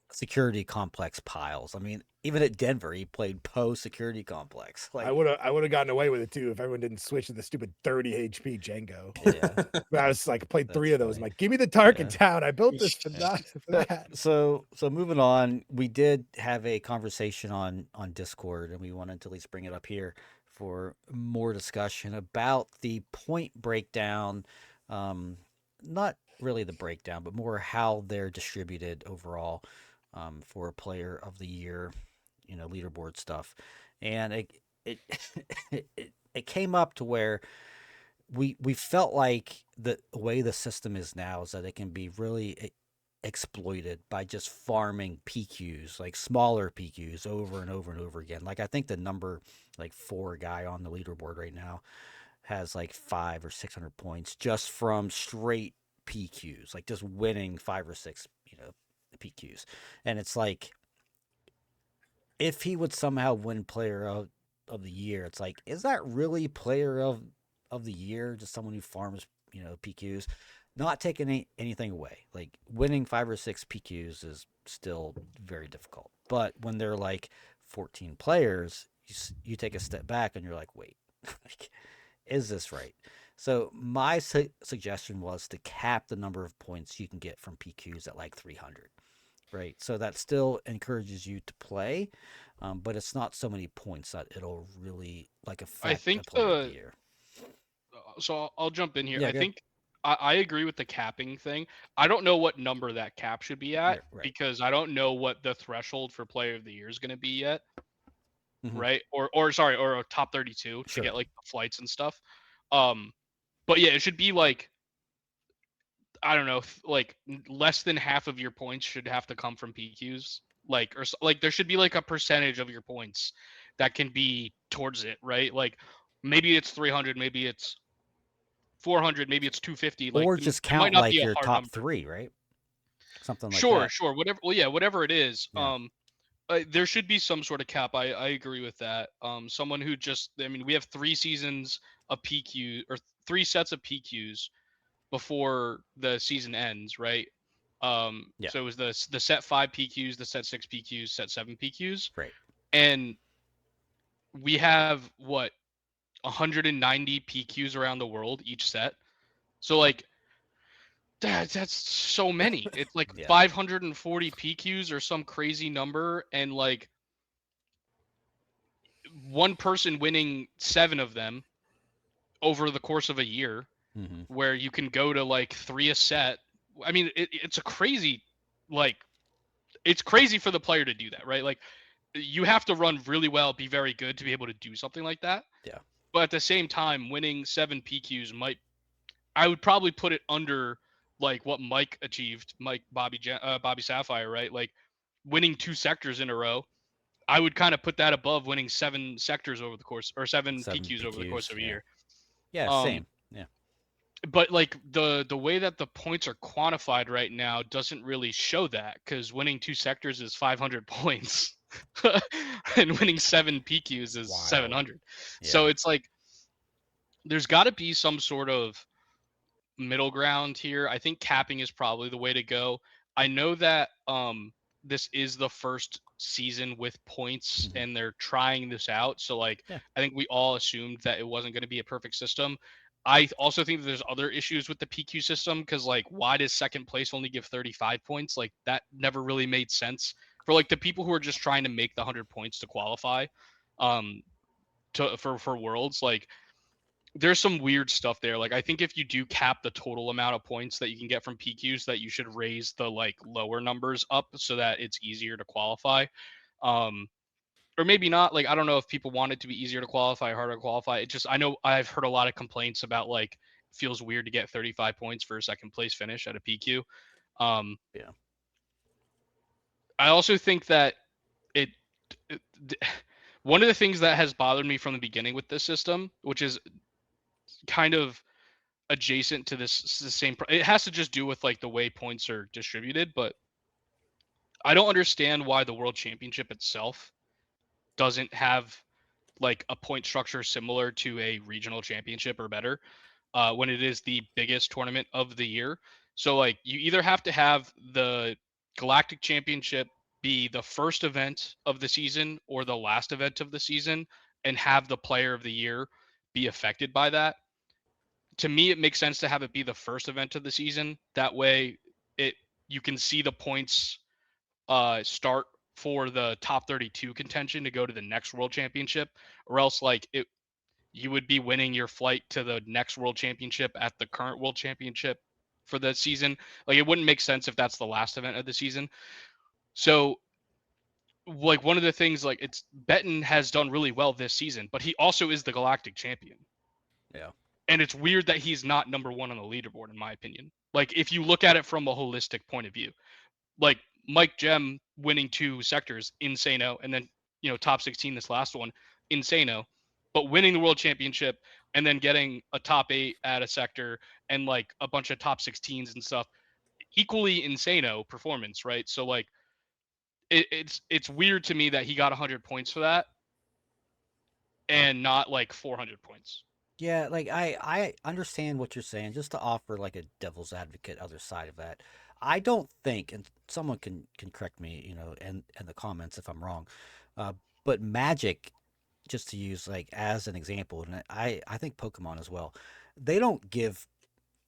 A: security complex piles. I mean, even at Denver, he played Poe security complex. Like
B: I would have gotten away with it too if everyone didn't switch to the stupid 30 HP Django.
A: Yeah.
B: But I was like, played
A: That's
B: 3 of those.
A: funny.
B: I'm like, give me the Tarkin town. I built this for that.
A: So moving on, we did have a conversation on Discord, and we wanted to at least bring it up here for more discussion about the point breakdown. Not really the breakdown, but more how they're distributed overall for a player of the year, leaderboard stuff. And it it came up to where we felt like the way the system is now is that it can be really exploited by just farming PQs, like smaller PQs over and over and over again. Like I think the number like 4 guy on the leaderboard right now has like 500 or 600 points just from straight PQs, like just winning 5 or 6, PQs. And it's like, if he would somehow win player of the year, it's like, is that really player of the year? Just someone who farms, PQs, not taking anything away. Like winning 5 or 6 PQs is still very difficult. But when they're like 14 players, you take a step back and you're like, wait, like, is this right? So my suggestion was to cap the number of points you can get from PQs at like 300, right? So that still encourages you to play, but it's not so many points that it'll really like affect
C: I think
A: the player of the year.
C: So I'll jump in here.
A: Yeah,
C: I
A: go.
C: think I agree with the capping thing. I don't know what number that cap should be at
A: Right.
C: because I don't know what the threshold for player of the year is going to be yet.
A: Mhm.
C: Right? Or a top 32 to get like the flights and stuff. But yeah, it should be like, I don't know, like less than half of your points should have to come from PQs. Like, or like there should be like a percentage of your points that can be towards it, right? Like maybe it's 300, maybe it's 400, maybe it's 250. Like,
A: Or just
C: it might
A: count
C: not
A: like
C: be a
A: your
C: hard
A: top
C: number.
A: 3, right? Something like
C: Sure,
A: that.
C: sure. Whatever. Well, yeah, whatever it is.
A: Yeah.
C: There should be some sort of cap. I agree with that. Someone who just, I mean, we have 3 seasons of PQ or 3 sets of PQs before the season ends, right?
A: Yeah.
C: So it was the set 5 PQs, the set 6 PQs, set 7 PQs,
A: Right.
C: and we have what 190 PQs around the world each set. So like that's so many. It's like
A: Yeah.
C: 540 PQs or some crazy number, and like one person winning 7 of them over the course of a year,
A: Mhm.
C: where you can go to like 3 a set. I mean, it's a crazy, like, it's crazy for the player to do that, right? Like, you have to run really well, be very good to be able to do something like that.
A: Yeah.
C: But at the same time, winning 7 PQs I would probably put it under like what Mike achieved, Bobby Sapphire, right? Like winning 2 sectors in a row. I would kind of put that above winning 7 sectors over the course, or 7 PQs over the course of a year.
A: Yeah, same. Yeah.
C: but like the way that the points are quantified right now doesn't really show that, because winning 2 sectors is 500 points and winning 7 PQs is
B: Wild.
C: 700.
A: Yeah.
C: So it's like there's got to be some sort of middle ground here. I think capping is probably the way to go. I know that this is the first season with points
A: Mhm.
C: and they're trying this out. So like
A: Yeah.
C: I think we all assumed that it wasn't going to be a perfect system. I also think that there's other issues with the PQ system, because like why does second place only give 35 points? Like that never really made sense for like the people who are just trying to make the 100 points to qualify um for worlds. Like there's some weird stuff there. Like I think if you do cap the total amount of points that you can get from PQs, that you should raise the like lower numbers up so that it's easier to qualify. Um, or maybe not. Like I don't know if people want it to be easier to qualify or harder to qualify. It just, I know I've heard a lot of complaints about like it feels weird to get 35 points for a second place finish at a PQ. Um,
A: Yeah.
C: I also think that it, it one of the things that has bothered me from the beginning with this system, which is kind of adjacent to this the same it has to just do with like the way points are distributed, but I don't understand why the world championship itself doesn't have like a point structure similar to a regional championship or better, when it is the biggest tournament of the year. So like you either have to have the galactic championship be the first event of the season or the last event of the season, and have the player of the year be affected by that. To me, it makes sense to have it be the first event of the season. That way, it you can see the points start for the top 32 contention to go to the next world championship, or else like it you would be winning your flight to the next world championship at the current world championship for the season. Like it wouldn't make sense if that's the last event of the season. So like one of the things, like it's Betten has done really well this season, but he also is the galactic champion.
A: Yeah.
C: And it's weird that he's not number one on the leaderboard, in my opinion. Like if you look at it from a holistic point of view, like Mike Gem winning 2 sectors, insano, and then top 16 this last one, insano, but winning the world championship and then getting a top 8 at a sector and like a bunch of top 16s and stuff, equally insano performance, right? So like it's weird to me that he got 100 points for that and not like 400 points.
A: Yeah, like I understand what you're saying. Just to offer like a devil's advocate other side of that, I don't think, and someone can correct me, in the comments if I'm wrong, uh, but Magic, just to use like as an example, and I think Pokemon as well, they don't give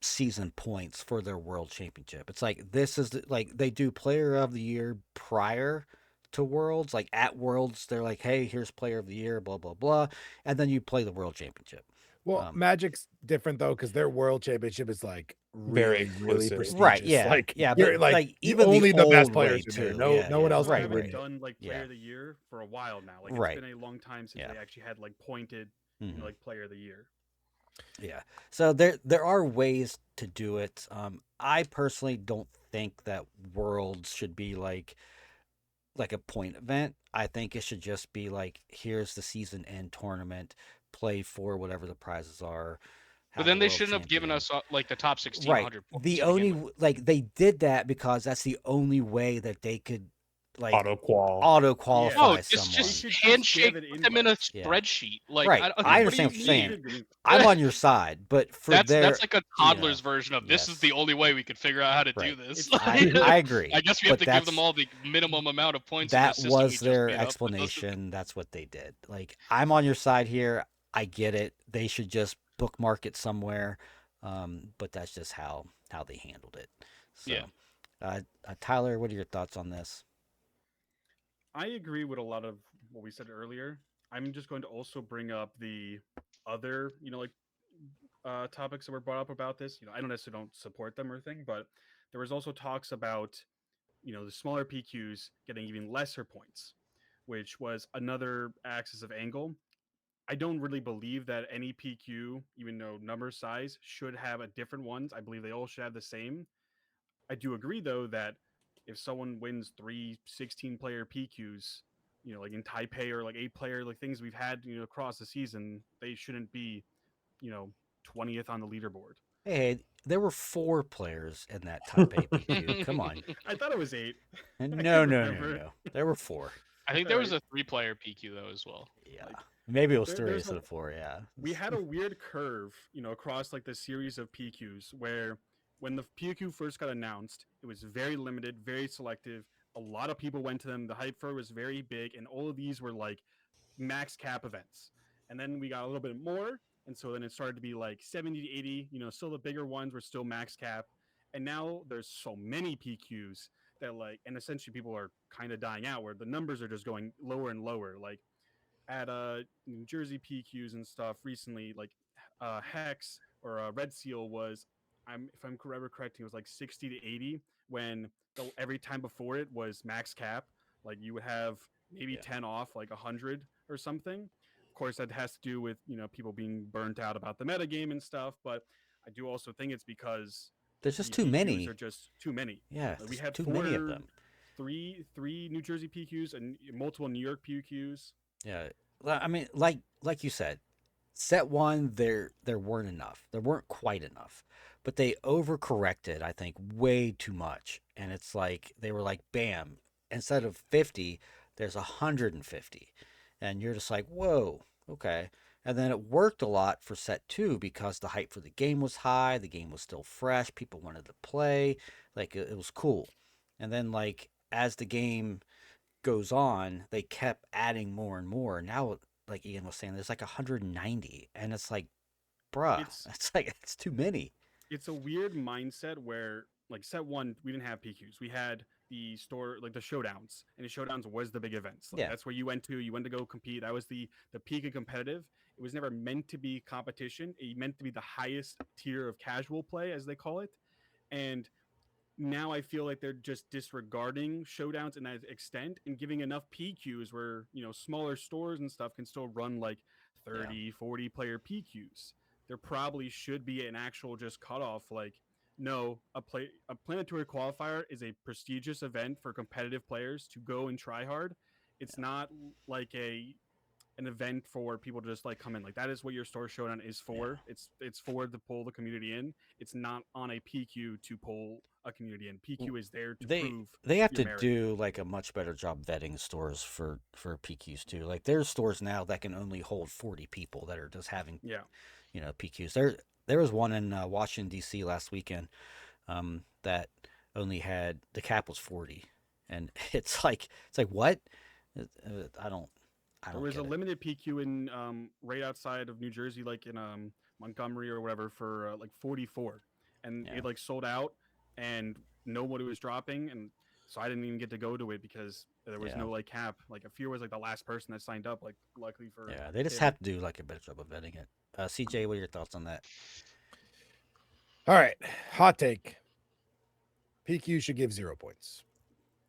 A: season points for their world championship. It's like this is like they do player of the year prior to worlds. Like at worlds, they're like, hey, here's player of the year, blah blah blah, and then you play the world championship.
B: Well,
A: Um,
B: Magic's different though because their world championship is like
E: Very
B: really
E: exclusive.
B: prestigious.
A: right, yeah,
B: Like
A: yeah,
B: you're
A: but
B: like
A: like even
B: only
A: the
B: the best
A: old
B: players
A: way
B: are there.
A: too.
B: No,
A: Yeah,
B: no one
A: yeah,
B: else
D: People
B: can
A: right,
D: haven't
B: win
A: right,
B: it.
D: done like player
A: yeah,
D: of the year for a while now. Like
A: right,
D: it's been a long time since
A: yeah.
D: they actually had like pointed,
A: Hmm.
D: like player of the year.
A: Yeah. So there are ways to do it. I personally don't think that worlds should be like a point event. I think it should just be like here's the season end tournament, play for whatever the prizes are,
C: But
A: have a
C: then they
A: world
C: shouldn't have given
A: champion.
C: us like the top 16
A: Right.
C: 100 points
A: The
C: to begin
A: only
C: with.
A: like they did that because that's the only way that they could like
E: Auto qual.
A: auto
D: Yeah,
C: No,
A: qualify
D: they
A: someone.
C: just
D: should just
C: handshake,
D: give an
C: put them in a
D: invite.
A: Yeah.
C: spreadsheet. Like
A: Right.
C: I
A: I
C: what do
A: understand
C: you
A: what you're
C: mean?
A: saying.
D: I mean,
A: I'm on your side, but for
C: That's
A: their,
C: like a
A: you know,
C: toddler's version of this is the
A: yes,
C: only way we could figure out how to do
A: right.
C: this.
D: it's
A: I agree,
C: I guess we have
A: but
C: to give them
A: that's
C: all the minimum amount of points in
A: that
C: this system
A: was
C: we just
A: their
C: made up.
A: explanation. That's what they did. Like I'm on your side here. I get it. They should just bookmark it somewhere. But that's just how they handled it. So,
C: Yeah.
A: Tyler, what are your thoughts on this?
D: I agree with a lot of what we said earlier. I'm just going to also bring up the other, like topics that were brought up about this. I don't necessarily don't support them or anything, but there was also talks about the smaller PQs getting even lesser points, which was another axis of angle. I don't really believe that any PQ, even though number size, should have a different ones. I believe they all should have the same. I do agree though that if someone wins 3 16-player PQs, like in Taipei or like 8-player, like things we've had, across the season, they shouldn't be, you know, 20th on the leaderboard.
A: Hey, there were 4 players in that top 8 PQ. Come on.
D: I thought it was 8. I
A: No,
D: couldn't
A: no, no,
D: remember.
A: no. There were 4.
C: I think
D: All
C: there was
D: right.
C: a 3-player PQ though as well.
A: Yeah.
D: Like
A: Maybe it was 3
D: there's
A: instead
D: a
A: of 4. Yeah.
D: we had a weird curve, across like the series of PQs where when the PQ first got announced, it was very limited, very selective. A lot of people went to them. The hype for it was very big, and all of these were like max cap events. And then we got a little bit more, and so then it started to be like 70 to 80. Still the bigger ones were still max cap, and now there's so many PQs that and essentially people are kind of dying out where the numbers are just going lower and lower. Like at New Jersey PQs and stuff recently, like Hex or Red Seal was, if I'm ever correct, it was like 60 to 80 when every time before it was max cap. Like you would have maybe
A: Yeah.
D: 10 off like 100 or something. Of course, that has to do with people being burnt out about the metagame and stuff. But I do also think it's because
A: There's just
D: the
A: too
D: PQs
A: many.
D: are just too many.
A: Yeah,
D: We
A: there's
D: had
A: too many of them.
D: three New Jersey PQs and multiple New York PQs.
A: Yeah. I mean, like you said, set 1 there weren't enough. There weren't quite enough. But they overcorrected, I think, way too much. And it's like they were like, bam, instead of 50, there's 150. And you're just like, whoa, okay. And then it worked a lot for set 2 because the hype for the game was high, the game was still fresh, people wanted to play, like it was cool. And then like as the game goes on, they kept adding more and more. Now, like Ian was saying, there's like 190, and it's like, bruh,
D: It's
A: it's like it's too many.
D: it's a weird mindset where like set 1 we didn't have PQs. We had the store like the showdowns, and the showdowns was the big events. Like
A: Yeah,
D: that's where you went to go compete. That was the peak of competitive. It was never meant to be competition. It meant to be the highest tier of casual play, as they call it. And now I feel like they're just disregarding showdowns in that extent and giving enough PQs where, smaller stores and stuff can still run like
A: yeah,
D: 30, 40 player PQs. There probably should be an actual just cutoff like, no, a planetary qualifier is a prestigious event for competitive players to go and try hard. It's
A: yeah,
D: not like an event for people to just like come in. Like that is what your store showdown is
A: yeah.
D: for. It's for to pull the community in. It's not on a PQ to pull a community in. PQ is there to
A: They
D: prove
A: they have
D: your
A: to
D: merit.
A: do like a much better job vetting stores for PQs too. Like there's stores now that can only hold 40 people that are just having
D: Yeah.
A: PQs. There was one in Washington D.C. last weekend that only had the cap was 40, and it's like what? I don't I
D: There
A: don't
D: was a
A: get it.
D: limited PQ in right outside of New Jersey, like in Montgomery or whatever, for like 44, and
A: Yeah,
D: it like sold out, and nobody was dropping, and so I didn't even get to go to it because there was
A: yeah.
D: no like cap. Like Fear was like the last person that signed up. Like luckily for
A: Yeah, they just
D: him.
A: have to do like a better job of vetting it. CJ, what are your thoughts on that?
B: All right, hot take. PQ should give 0 points.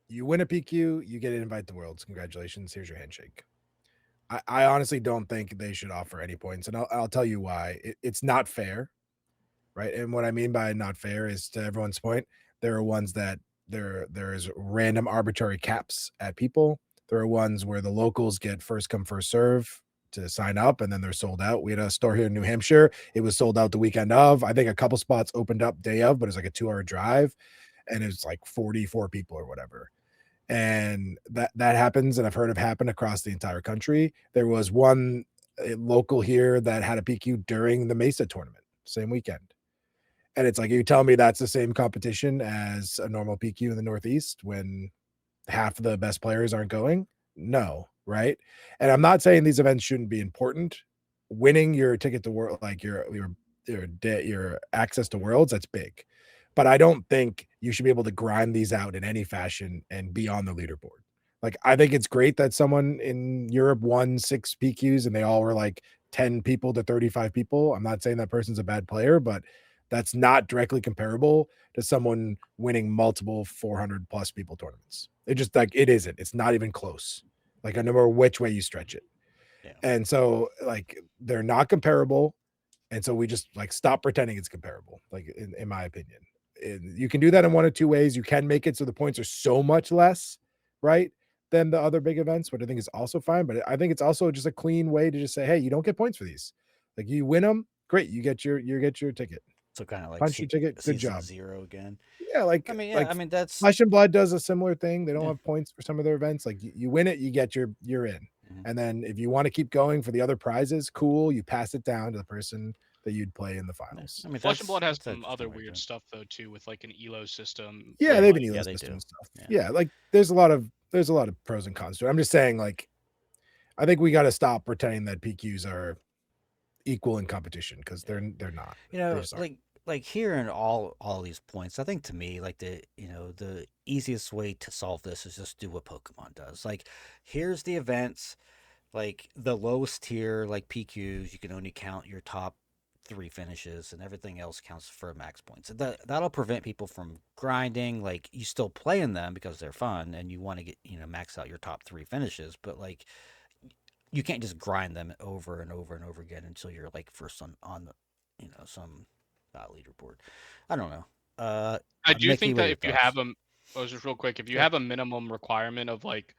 B: You win a PQ, you get an invite to Worlds. Congratulations. Here's your handshake. I honestly don't think they should offer any points, and I'll tell you why. It's not fair, right? And what I mean by not fair is, to everyone's point, there are ones that there is random arbitrary caps at people. There are ones where the locals get first come first serve to sign up, and then they're sold out. We had a store here in New Hampshire. It was sold out the weekend of. I think a couple spots opened up day of, but it's like a 2-hour drive, and it's like 44 people or whatever. And that happens, and I've heard it happen across the entire country. There was one local here that had a PQ during the Mesa tournament, same weekend. And it's like, you tell me that's the same competition as a normal PQ in the Northeast when half of the best players aren't going? No, right? And I'm not saying these events shouldn't be important. Winning your ticket to world, like your access to worlds, that's big. But I don't think you should be able to grind these out in any fashion and be on the leaderboard. Like, I think it's great that someone in Europe won 6 PQs and they all were like 10 people to 35 people. I'm not saying that person's a bad player, but that's not directly comparable to someone winning multiple 400 plus people tournaments. It just, like, it isn't. It's not even close. Like, no matter which way you stretch it.
A: Yeah.
B: And so, like, they're not comparable. And so we just like stop pretending it's comparable, like in my opinion. And you can do that in one of two ways. You can make it so the points are so much less, right, than the other big events, but I think it's also fine. But I think it's also just a clean way to just say, hey, you don't get points for these. Like, you win them, great, you get your ticket.
A: So kind of like
B: Punch your ticket. Good
A: season
B: job.
A: 0 again.
B: Yeah,
A: I mean,
B: like
A: that's
B: Flesh and Blood does a similar thing. They don't
A: Yeah.
B: have points for some of their events. Like you win it, you get you're in.
A: Mhm.
B: And then if you want to keep going for the other prizes, cool. You pass it down to the person that you'd play in the finals.
A: I mean,
C: Flesh and Blood has
A: that's
C: some
A: interesting
C: other
A: way to
C: weird
A: do it.
C: stuff though too, with like an elo system.
B: Yeah,
C: and,
B: they have
C: like,
B: an elo
A: they
B: system
A: do.
B: and stuff.
A: Yeah.
B: Yeah, like there's a lot of pros and cons to it. I'm just saying, like, I think we got to stop pretending that PQs are equal in competition because they're not.
A: You
B: They
A: know,
B: just aren't.
A: like hearing all these points, I think to me, like the easiest way to solve this is just do what Pokemon does. Like, here's the events, like the lowest tier, like PQs, you can only count your top 3 finishes, and everything else counts for max points. That'll prevent people from grinding. Like, you still play in them because they're fun, and you want to get max out your top 3 finishes, but like you can't just grind them over and over and over again until you're like first on the some leaderboard. I don't know.
C: I do
A: Mickey,
C: think
A: what are
C: that
A: your
C: if you
A: thoughts?
C: have just real quick, if you
A: Sure.
C: have a minimum requirement of like,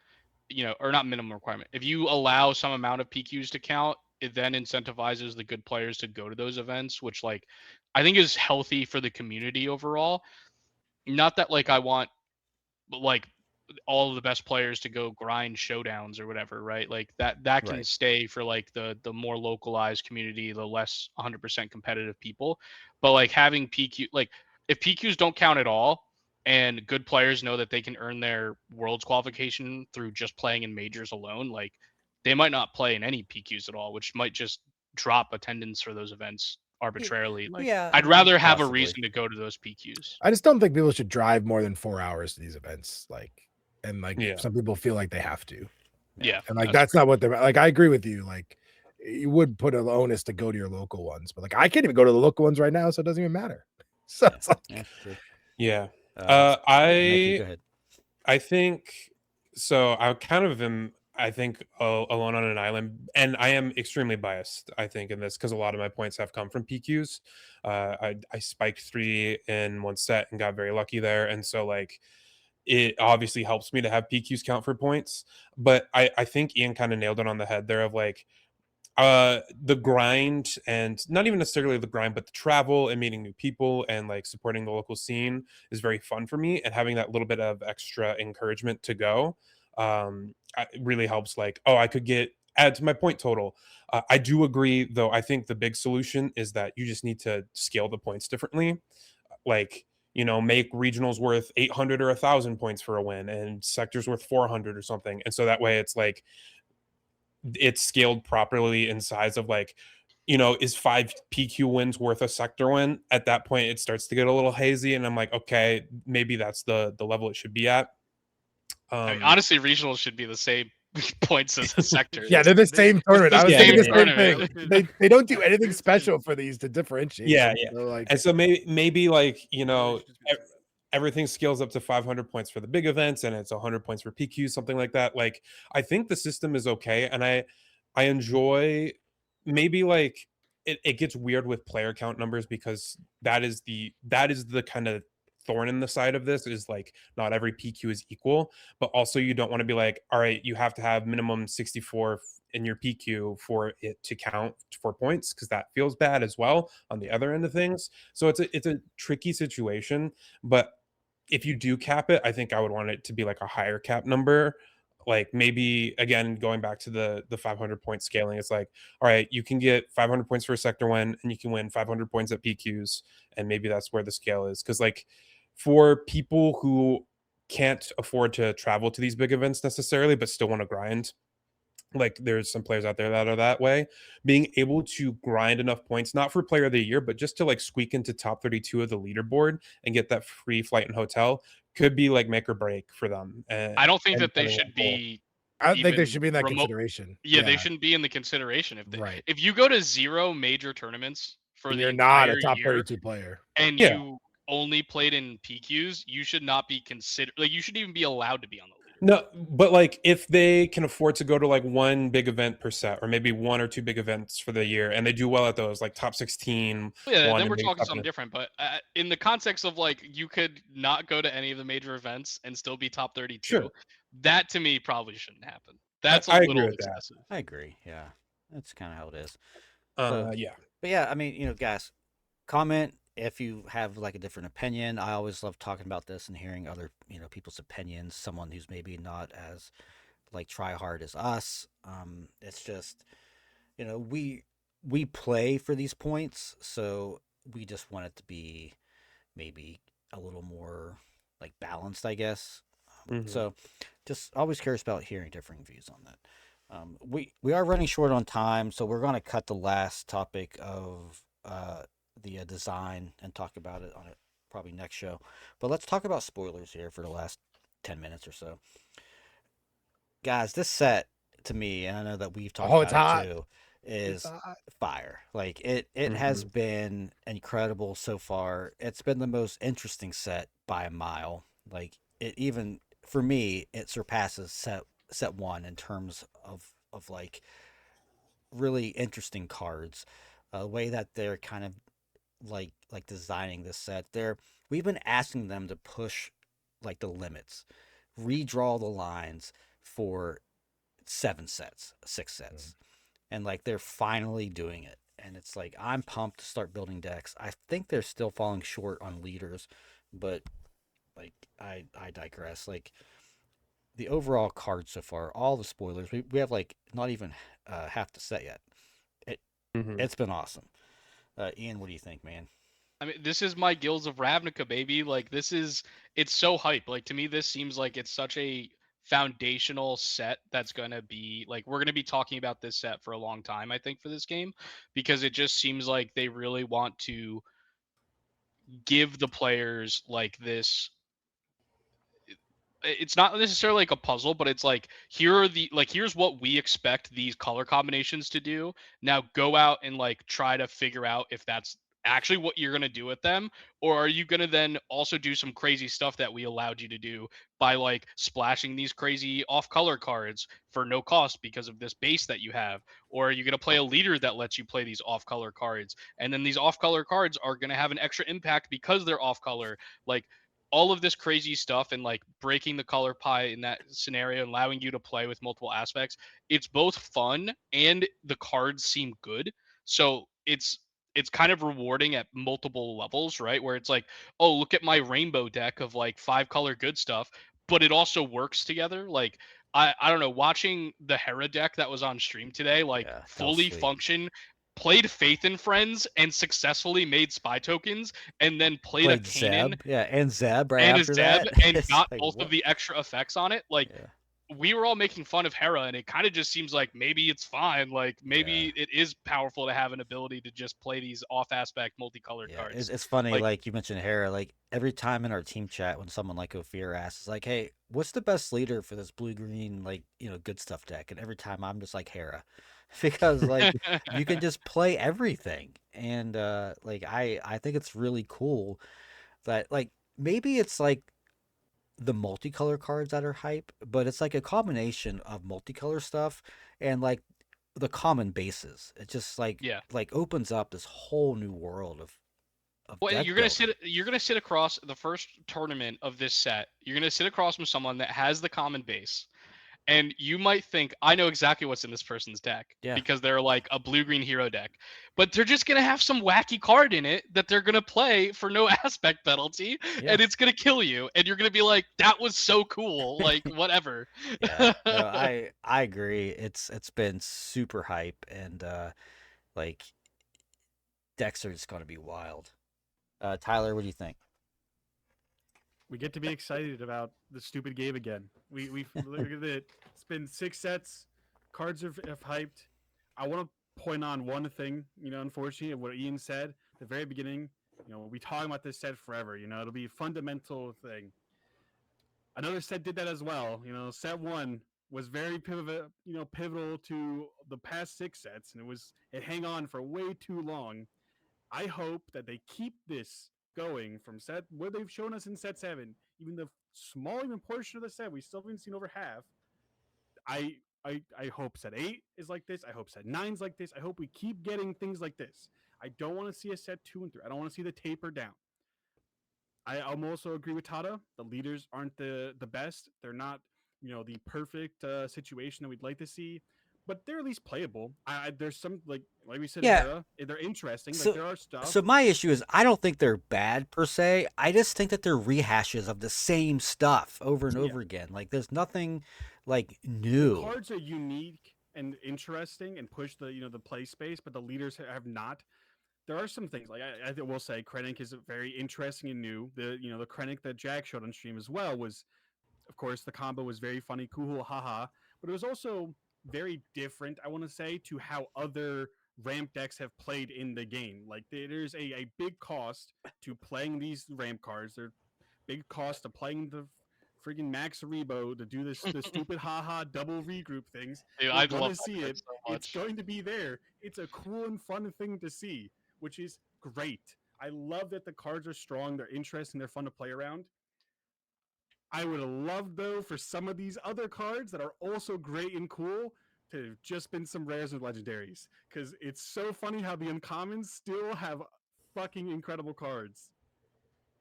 C: or not minimum requirement, if you allow some amount of PQs to count, it then incentivizes the good players to go to those events, which like I think is healthy for the community overall. Not that like I want like all of the best players to go grind showdowns or whatever, right? Like that can
A: Right.
C: stay for like the more localized community, the less 100% competitive people. But like having PQ, like if PQs don't count at all and good players know that they can earn their world's qualification through just playing in majors alone, like they might not play in any PQs at all, which might just drop attendance for those events arbitrarily. Like
A: Yeah, I
C: I'd
A: mean,
C: rather have a
A: possibly.
C: reason to go to those PQs.
B: I just don't think people should drive more than 4 hours to these events. And
E: Yeah.
B: some people feel like they have to.
C: Yeah.
B: And like that's not what they're like. I agree with you. Like you would put an onus to go to your local ones, but like I can't even go to the local ones right now, so it doesn't even matter. So it's like
A: Yeah, true.
E: Yeah.
A: Mickey, go ahead.
E: I think so. I kind of am, I think, alone on an island, and I am extremely biased, I think, in this because a lot of my points have come from PQs. I spiked 3 in one set and got very lucky there. And so, like, it obviously helps me to have PQs count for points. But I think Ian kind of nailed it on the head there of like, the grind, and not even necessarily the grind, but the travel and meeting new people and like supporting the local scene is very fun for me, and having that little bit of extra encouragement to go it really helps. Like, oh, I could add to my point total. I do agree though. I think the big solution is that you just need to scale the points differently. Like, make regionals worth 800 or 1,000 points for a win and sectors worth 400 or something, and so that way it's like it's scaled properly in size of like, is 5 PQ wins worth a sector win? At that point, it starts to get a little hazy, and I'm like, okay, maybe that's the level it should be at.
C: I mean, honestly, regionals should be the same points as a sector.
B: yeah, they're the same tournament. I was
E: Yeah,
B: thinking the
E: yeah,
B: same
D: yeah.
B: thing. They don't do anything special for these to differentiate.
E: Yeah,
B: them.
E: yeah.
B: So like,
E: And so maybe like,
D: It should just be the same.
E: everything scales up to 500 points for the big events, and it's 100 points for PQ, something like that. Like, I think the system is okay, and I enjoy, maybe like it gets weird with player count numbers because that is the kind of thorn in the side of this, is like not every PQ is equal, but also you don't want to be like, all right, you have to have minimum 64 in your PQ for it to count for points, because that feels bad as well on the other end of things. So it's a tricky situation, but if you do cap it, I think I would want it to be like a higher cap number. Like, maybe again, going back to the 500 point scaling, it's like, all right, you can get 500 points for a sector win, and you can win 500 points at PQs, and maybe that's where the scale is. Because like, for people who can't afford to travel to these big events necessarily, but still want to grind, like there's some players out there that are that way, being able to grind enough points, not for player of the year, but just to like squeak into top 32 of the leaderboard and get that free flight and hotel, could be like make or break for them.
C: I don't think
E: And
C: that they
E: setting
C: should
E: that goal.
C: be.
B: I don't think they
C: even
B: should be in that
C: remote-
B: consideration.
C: Yeah, they shouldn't be in the consideration
B: Right.
C: if you go to 0 major tournaments for
B: And
C: the
B: you're not a
C: entire
B: top
C: year
B: 32 player.
C: and
E: Yeah.
C: you only played in PQs, you should not be considered. Like, you shouldn't even be allowed to be on the leaderboard.
E: No, but like if they can afford to go to like one big event per set, or maybe 1 or 2 big events for the year, and they do well at those, like top 16.
C: Yeah,
E: one,
C: then
E: and
C: we're
E: maybe
C: talking
E: top
C: something
E: 10.
C: different. But in the context of like, you could not go to any of the major events and still be top 32.
E: Sure.
C: That to me probably shouldn't happen. That's a
E: I agree
C: little
E: with that.
C: excessive.
A: I agree. Yeah, that's kind of how it is.
E: Yeah.
A: But yeah, I mean, guys, comment if you have like a different opinion, I always love talking about this and hearing other people's opinions. Someone who's maybe not as like try hard as us. It's just we play for these points, so we just want it to be maybe a little more like balanced, I guess.
E: Mhm.
A: So just always curious about hearing differing views on that. We are running short on time, so we're going to cut the last topic of the design and talk about it on it probably next show. But let's talk about spoilers here for the last 10 minutes or so, guys. This set to me, and I know that we've talked
B: Oh, it's
A: about it
B: hot.
A: too,
B: It's
A: is
B: hot.
A: fire. Like it has
E: Mhm.
A: been incredible so far. It's been the most interesting set by a mile. Like it even for me, it surpasses set one in terms of like really interesting cards. The way that they're kind of like designing this set. We've been asking them to push like the limits, redraw the lines for 7 sets, 6 sets, and like they're finally doing it. And it's like I'm pumped to start building decks. I think they're still falling short on leaders, but like I digress. Like the overall card so far, all the spoilers, we have like not even half the set yet. It
E: Mhm.
A: it's been awesome. Ian, what do you think, man?
C: I mean, this is my Guilds of Ravnica, baby. Like, it's so hype. Like, to me, this seems like it's such a foundational set that's going to be, like, we're going to be talking about this set for a long time, I think, for this game, because it just seems like they really want to give the players, like, this it's not necessarily like a puzzle, but it's like here's what we expect these color combinations to do. Now go out and like try to figure out if that's actually what you're gonna do with them, or are you gonna then also do some crazy stuff that we allowed you to do by like splashing these crazy off color cards for no cost because of this base that you have, or are you gonna play a leader that lets you play these off color cards, and then these off color cards are gonna have an extra impact because they're off color, like all of this crazy stuff and like breaking the color pie in that scenario and allowing you to play with multiple aspects. It's both fun and the cards seem good. So it's kind of rewarding at multiple levels, right? Where it's like, oh, look at my rainbow deck of like 5 color good stuff, but it also works together. Like I don't know, watching the Hera deck that was on stream today, like
A: Yeah, that was
C: fully
A: sweet.
C: function, played Faith and Friends and successfully made spy tokens, and then played a
A: Played
C: Kanan
A: Zeb, yeah, and Zeb right
C: and a
A: after
C: Zeb
A: that.
C: and
A: It's
C: got
A: like
C: both of
A: what?
C: the extra effects on it. Like
A: Yeah,
C: we were all making fun of Hera, and it kind of just seems like maybe it's fine. Like
A: yeah.
C: maybe it is powerful to have an ability to just play these off aspect multicolored
A: Yeah,
C: cards.
A: it's funny.
C: Like
A: Like you mentioned, Hera. Like every time in our team chat, when someone like Ophir asks, like, "Hey, what's the best leader for this blue green like good stuff deck?" And every time I'm just like Hera, because like you can just play everything, and like I think it's really cool that like maybe it's like the multicolor cards that are hype, but it's like a combination of multicolor stuff and like the common bases. It just
C: yeah.
A: like opens up this whole new world of
C: Well,
A: deck building.
C: you're gonna sit across the first tournament of this set. You're gonna sit across from someone that has the common base, and you might think I know exactly what's in this person's deck
A: Yeah,
C: because they're like a blue green hero deck, but they're just gonna have some wacky card in it that they're gonna play for no aspect penalty,
A: yeah,
C: and it's gonna kill you, and you're gonna be like, that was so cool, like whatever.
A: yeah. No, I agree. It's been super hype, and like decks are just gonna be wild. Tyler, what do you think?
D: We get to be excited about the stupid game again. We look at it. It's been 6 sets. Cards have hyped. I want to point on one thing. Unfortunately, of what Ian said at the very beginning. We'll be talking about this set forever. It'll be a fundamental thing. Another set did that as well. Set one was very pivotal to the past 6 sets, and it hang on for way too long. I hope that they keep this going from set what they've shown us in set seven, even the small even portion of the set we still haven't seen over half. I hope set eight is like this. I hope set nine's like this. I hope we keep getting things like this. I don't want to see a set two and three. I don't want to see the taper down. I'm also agree with Tata. The leaders aren't the best. They're not the perfect situation that we'd like to see. but they're at least playable. There's some like we said,
A: Yeah.
D: Vera, they're interesting. Like
A: So
D: there are stuff.
A: so my issue is I don't think they're bad per se. I just think that they're rehashes of the same stuff over and
D: Yeah.
A: over again. Like there's nothing like
D: The
A: new.
D: cards are unique and interesting and push the the play space, but the leaders have not. There are some things like I will say Krennic is very interesting and new. The Krennic that Jack showed on stream as well was, of course, the combo was very funny, cool, haha, but it was also very different, I want to say, to how other ramp decks have played in the game. Like there's a big cost to playing these ramp cards. There's big cost to playing the freaking Max Rebo to do the stupid haha double regroup things.
C: Dude,
D: We're
C: I'd
D: gonna
C: love that
D: see
C: card
D: it.
C: so
D: It's
C: much.
D: going to be there. It's a cool and fun thing to see, which is great. I love that the cards are strong, they're interesting, they're fun to play around. I would have loved though for some of these other cards that are also great and cool to have just been some rares and legendaries, because it's so funny how the uncommons still have fucking incredible cards.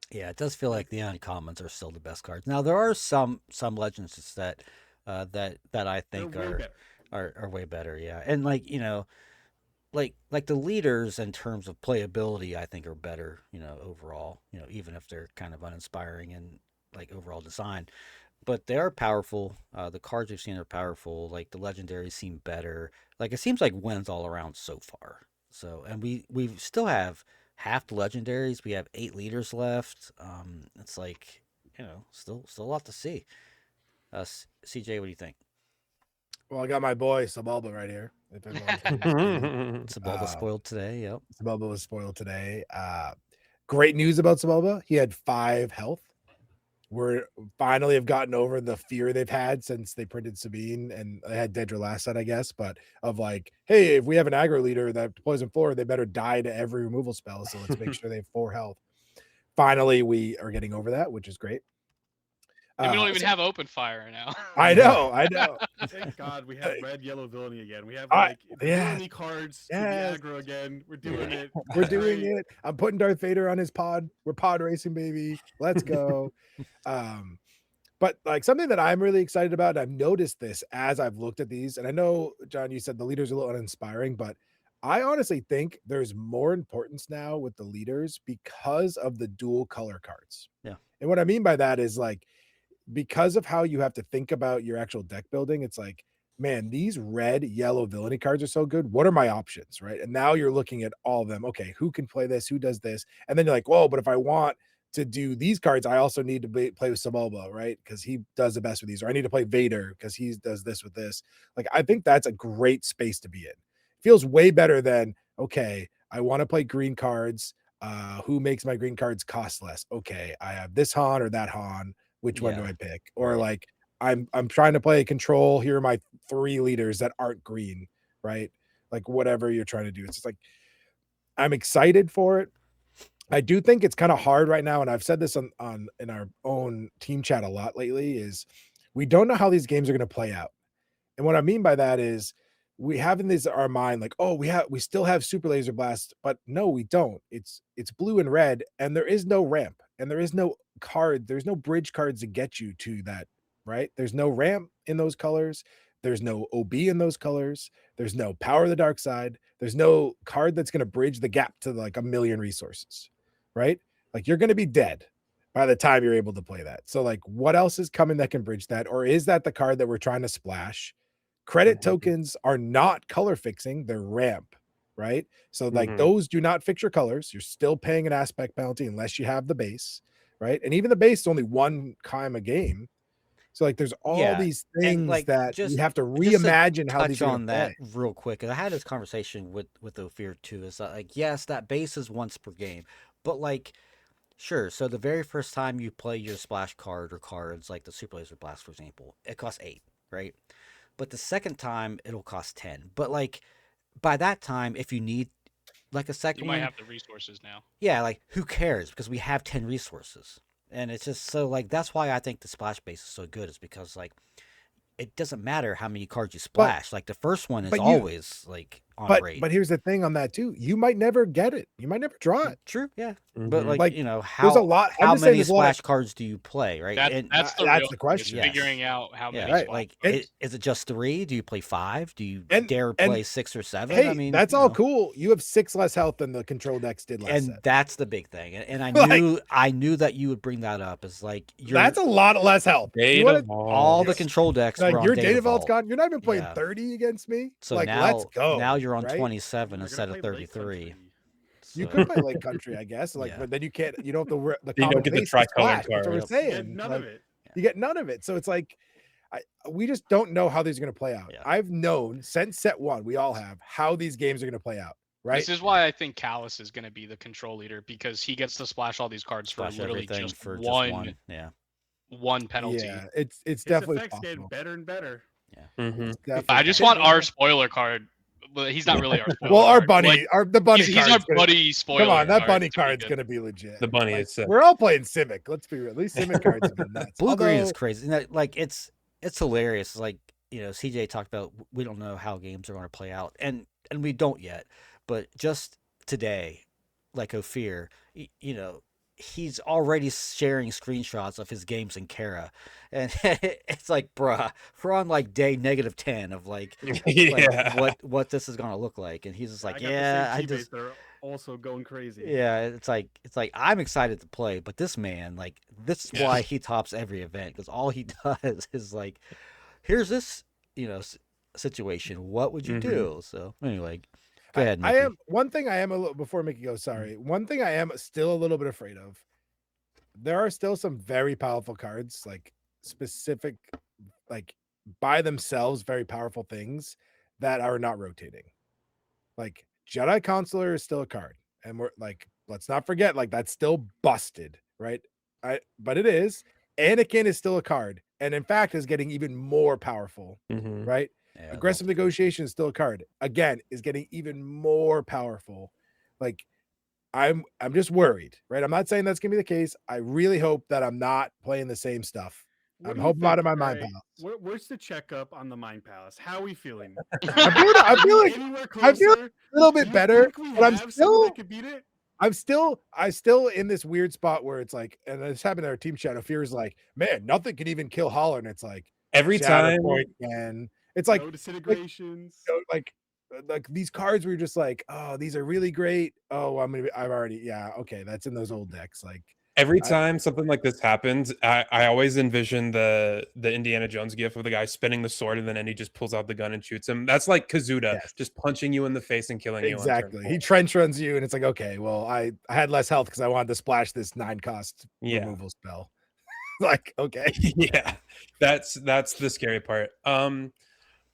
A: Yeah, it does feel like the uncommons are still the best cards. Now there are some legends that that I
D: They're
A: think
D: way better.
A: are way better. Yeah, and like like the leaders in terms of playability, I think are better. Overall. Even if they're kind of uninspiring and like overall design, but they are powerful. The cards we've seen are powerful. Like the legendaries seem better. Like it seems like wins all around so far. So and we still have half the legendaries. We have 8 leaders left. It's like still a lot to see. CJ, what do you think?
B: Well, I got my boy Sabulba right here. If everyone's going to see.
A: Sabulba spoiled today. Yep.
B: Sabulba was spoiled today. Great news about Sabulba. He had 5 health. We're finally have gotten over the fear they've had since they printed Sabine, and they had Dedra last set, I guess, but of like, hey, if we have an aggro leader that deploys in floor, they better die to every removal spell. So let's make sure they have 4 health. Finally, we are getting over that, which is great.
C: And we don't even have open fire now.
B: I know.
D: Thank God we have red, yellow villainy again. We have
B: Yeah.
D: villainy cards to
B: Yes.
D: the aggro again. We're doing it.
B: We're doing it. I'm putting Darth Vader on his pod. We're pod racing, baby. Let's go. But like something that I'm really excited about, and I've noticed this as I've looked at these, and I know, John, you said the leaders are a little uninspiring, but I honestly think there's more importance now with the leaders because of the dual color cards.
A: Yeah.
B: And what I mean by that is like, because of how you have to think about your actual deck building, it's like, man, these red, yellow villainy cards are so good. What are my options? Right. And now you're looking at all of them. Okay, who can play this? Who does this? And then you're like, whoa, but if I want to do these cards, I also need to play with Sabulba, right? Because he does the best with these, or I need to play Vader because he does this with this. Like, I think that's a great space to be in. It feels way better than, okay, I want to play green cards. Who makes my green cards cost less? Okay, I have this Han or that Han. Which one do I pick? Or
A: right.
B: like, I'm trying to play control. Here are my 3 leaders that aren't green, right? Like whatever you're trying to do. It's just like, I'm excited for it. I do think it's kind of hard right now, and I've said this on in our own team chat a lot lately, is we don't know how these games are going to play out. And what I mean by that is we have in this our mind like, oh, we still have super laser blast, but no, we don't. It's blue and red, and there is no ramp, and there is no card, there's no bridge cards to get you to that, right? There's no ramp in those colors, there's no OB in those colors, there's no power of the dark side, there's no card that's going to bridge the gap to like a million resources, right? Like you're going to be dead by the time you're able to play that. So like what else is coming that can bridge that? Or is that the card that we're trying to splash? Credit tokens are not color fixing, they're ramp, right? So like those do not fix your colors. You're still paying an aspect penalty unless you have the base, right? And even the base is only 1 time a game. So like there's all these things
A: like,
B: that
A: just
B: we have to
A: to
B: reimagine how these
A: touch
B: are
A: on
B: gonna
A: that
B: play.
A: real quick. And I had this conversation with Ophir too. Is that like, yes, that base is once per game, but like, sure. So the very first time you play your splash card or cards, like the Super Laser Blast, for example, it costs 8, right? But the second time it'll cost 10. But like by that time, if you need like a second
C: You might
A: one,
C: have the resources now.
A: yeah, like who cares? Because we have 10 resources. And it's just so like that's why I think the splash base is so good, is because like it doesn't matter how many cards you splash. Like the first one is
B: but you-
A: always like on
B: But
A: rate.
B: but here's the thing on that too. You might never get it. You might never draw it.
A: True, yeah.
E: Mhm.
A: But like,
B: Like,
A: you know,
B: there's a lot. I'm
A: how
B: just saying
A: many
B: there's a lot of
A: splash cards do you play, right? And
C: That's the
B: that's
C: real
B: the
C: thing,
B: question.
C: is figuring out how
A: yeah,
C: many
B: Right.
C: splash
A: like
C: cards.
A: is it just 3? Do you play 5? Do you
B: And-
A: dare
B: and,
A: play 6 or 7?
B: Hey,
A: I mean,
B: that's
A: you
B: all
A: know.
B: cool. You have 6 less health than the control decks did last
A: And
B: set.
A: that's the big thing. And I
B: Like-
A: knew that you would bring that up. Is like
B: That's a lot less health. You
E: Data
B: wanna,
A: all the
E: vault.
A: control decks
B: like
A: were on
B: your
A: Data
B: data vault's
A: Vault.
B: gone. You're not even playing
A: Yeah.
B: 30 against me.
A: So
B: like,
A: now,
B: let's go.
A: now you're on
B: right?
A: 27
D: They're
A: instead
D: gonna
A: of
D: play Lake
A: 33.
D: Country.
B: You
A: So,
B: could play Lake Country, I guess. Like,
A: Yeah.
B: but then you can't. You don't have the
E: You don't
B: common
E: get the
B: base
E: tricolor
B: splash. That's what we're
A: card.
B: saying.
D: Get none
B: like,
D: of it.
B: You get none of it. So it's like, we just don't know how these are going to play out.
A: Yeah.
B: I've known since set 1, we all have, how these games are going to play out. Right.
C: This is why I think Callus is going to be the control leader, because he gets to splash all these cards for
A: splash
C: literally
A: everything
C: just
A: for
C: one,
A: just one. Yeah.
C: one penalty.
B: Yeah, it's
D: Its
B: definitely
D: effects getting
B: possible.
D: better and better.
E: Mhm.
B: It's definitely
C: I just
B: possible.
C: want our spoiler card, but he's not really our spoiler
B: Well, our
C: card.
B: bunny,
C: Like,
B: the bunny
C: he's our
B: card's gonna,
C: buddy spoiler.
B: come on, that
C: card
B: bunny
C: to
B: card's
C: begin.
B: gonna be legit.
E: The bunny
B: Like,
E: is sick.
B: we're all playing Simic. Let's be real. These Simic cards have been nuts.
A: Blue green is
B: Although-
A: crazy. And like it's hilarious. Like, you know, CJ talked about we don't know how games are going to play out, and we don't yet. But just today, like Ophir, you know, he's already sharing screenshots of his games in Kara, and it's like, bruh, we're on like day -10 of like
E: Yeah.
A: what this is going to look like, and he's just like,
D: I got
A: yeah,
D: the
A: I
D: same
A: just.
D: teammates that are also going crazy.
A: Yeah, it's like I'm excited to play, but this man, like, this is
E: Yeah.
A: why he tops every event, because all he does is like, here's this, you know, situation. What would you
E: Mhm.
A: do? So anyway, go ahead,
B: I
A: Mickey.
B: am one thing I am a little before Mickey goes. Sorry, one thing I am still a little bit afraid of. There are still some very powerful cards, like specific, like by themselves, very powerful things that are not rotating. Like Jedi Consular is still a card, and we're like, let's not forget, like that's still busted, right? But it is. Anakin is still a card, and in fact is getting even more powerful,
E: Mhm.
B: right?
A: Yeah,
B: Aggressive
A: multiple.
B: negotiation is still a card. Again, is getting even more powerful. Like I'm just worried, right? I'm not saying that's gonna be the case. I really hope that I'm not playing the same stuff.
D: What
B: I'm
D: do you
B: hoping out of
D: think,
B: my Mind
D: Ray?
B: Palace.
D: Where's the checkup on the Mind Palace? How are we feeling?
B: I'm
D: Are we
B: feeling
D: anywhere
B: I feel
D: closer?
B: a little
D: Do
B: bit
D: you
B: better,
D: think we
B: but I'm
D: have someone
B: still
D: that could beat it?
B: I'm still in this weird spot where it's like, and this happened in our team chat. Fear is like, man, nothing can even kill Holler, and it's like
E: Every time
B: Shatterpoint, and it's like
D: No disintegrations.
B: like these cards were just like, oh, these are really great. Oh, I'm already, yeah, okay, that's in those old decks. Like
E: every
B: I-
E: time something like this happens, I always envision the Indiana Jones gif of the guy spinning the sword and then he just pulls out the gun and shoots him. That's like Kazuda,
B: Yes.
E: just punching you in the face and killing you. on turn
B: exactly. He
E: 4.
B: trench runs you, and it's like, okay, well, I had less health because I wanted to splash this 9-cost
E: Yeah.
B: removal spell. Like, okay.
E: Yeah, that's the scary part.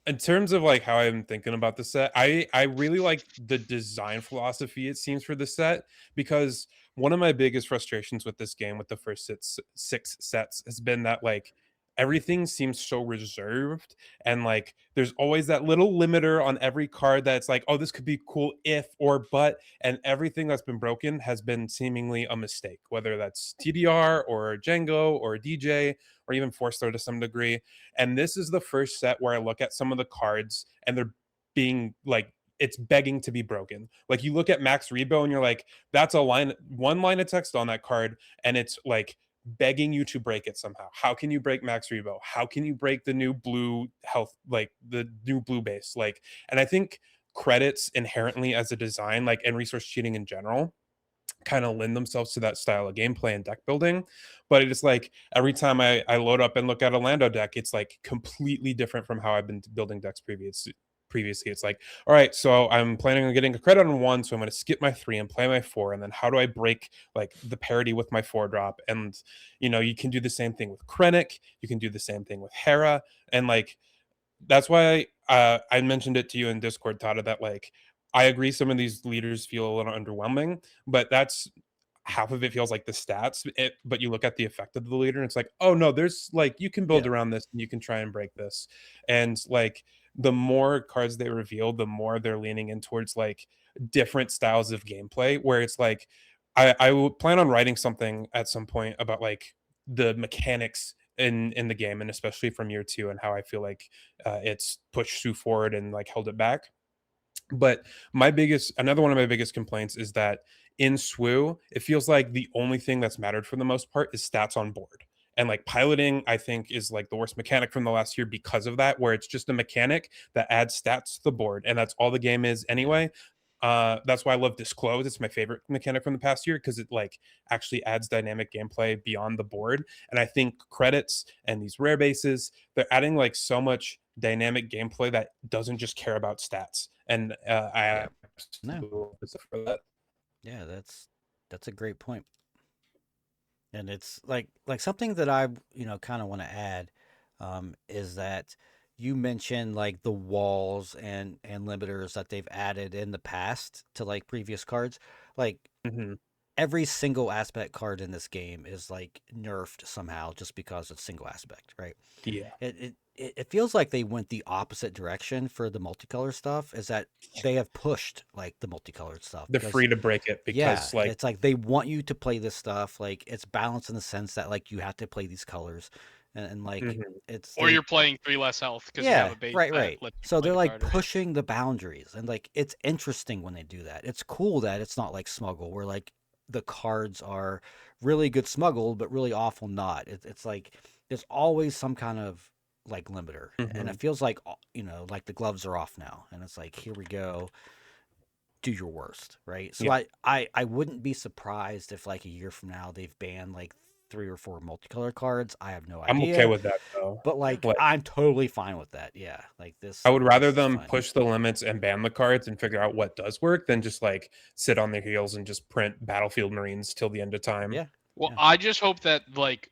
E: In terms of like how I'm thinking about the set, I really like the design philosophy it seems for the set, because one of my biggest frustrations with this game with the first six sets has been that like everything seems so reserved, and like there's always that little limiter on every card that's like, oh, this could be cool if or but, and everything that's been broken has been seemingly a mistake, whether that's TDR or Django or DJ or even Force Throw to some degree. And this is the first set where I look at some of the cards and they're being like, it's begging to be broken. Like you look at Max Rebo and you're like, that's one line of text on that card, and it's like begging you to break it somehow. How can you break Max Rebo? How can you break the new blue health, like the new blue base? Like, and I think credits inherently as a design, like, and resource cheating in general, kind of lend themselves to that style of gameplay and deck building. But it's like every time I load up and look at a Lando deck, it's like completely different from how I've been building decks previously. It's like, all right, so I'm planning on getting a credit on 1, so I'm going to skip my 3 and play my 4, and then how do I break like the parity with my 4 drop? And you know, you can do the same thing with Krennic, you can do the same thing with Hera, and like that's why I mentioned it to you in Discord, Tata, that like I agree some of these leaders feel a little underwhelming, but that's half of it feels like the stats. But you look at the effect of the leader and it's like, oh no, there's like you can build around this and you can try and break this. And like the more cards they reveal, the more they're leaning in towards like different styles of gameplay, where it's like I will plan on writing something at some point about like the mechanics in the game, and especially from year 2, and how I feel like it's pushed Sue forward and like held it back. But another one of my biggest complaints is that in SWU, it feels like the only thing that's mattered for the most part is stats on board. And like piloting, I think, is like the worst mechanic from the last year because of that, where it's just a mechanic that adds stats to the board, and that's all the game is anyway. That's why I love Disclose. It's my favorite mechanic from the past year because it like actually adds dynamic gameplay beyond the board. And I think credits and these rare bases, they're adding like so much dynamic gameplay that doesn't just care about stats. And I
A: No.
E: absolutely love this for that.
A: Yeah, that's a great point. And it's like something that I kind of want to add is that you mentioned like the walls and limiters that they've added in the past to like previous cards. Like
E: Mhm.
A: every single aspect card in this game is like nerfed somehow just because it's single aspect, right?
E: Yeah.
A: It feels like they went the opposite direction for the multicolor stuff. Is that they have pushed like the multicolored stuff
E: They're
A: because
E: free to break it
A: yeah,
E: because like
A: it's like they want you to play this stuff. Like it's balanced in the sense that like you have to play these colors, and like
E: Mhm.
A: it's
C: Or
A: they,
C: you're playing 3 less health because you have
A: yeah,
C: a base
A: right,
C: that
A: right.
C: lets you
A: So
C: play
A: they're
C: the
A: like
C: card, right?
A: pushing the boundaries, and like it's interesting when they do that. It's cool that it's not like Smuggle, where like the cards are really good Smuggle, but really awful not. It's like there's always some kind of like limiter, and it
E: Mhm.
A: feels like like the gloves are off now, and it's like here we go, do your worst, right? So
E: Yeah.
A: I wouldn't be surprised if like a year from now they've banned like 3 or 4 multicolor cards. I have no
E: I'm okay
A: idea,
E: with that though.
A: but like
E: Like
A: I'm totally fine with that. Yeah, like
E: I would rather
A: this is
E: them
A: fine.
E: push the limits and ban the cards and figure out what does work than just like sit on their heels and just print Battlefield Marines till the end of time.
A: Yeah,
C: Well,
A: yeah,
C: I just hope that like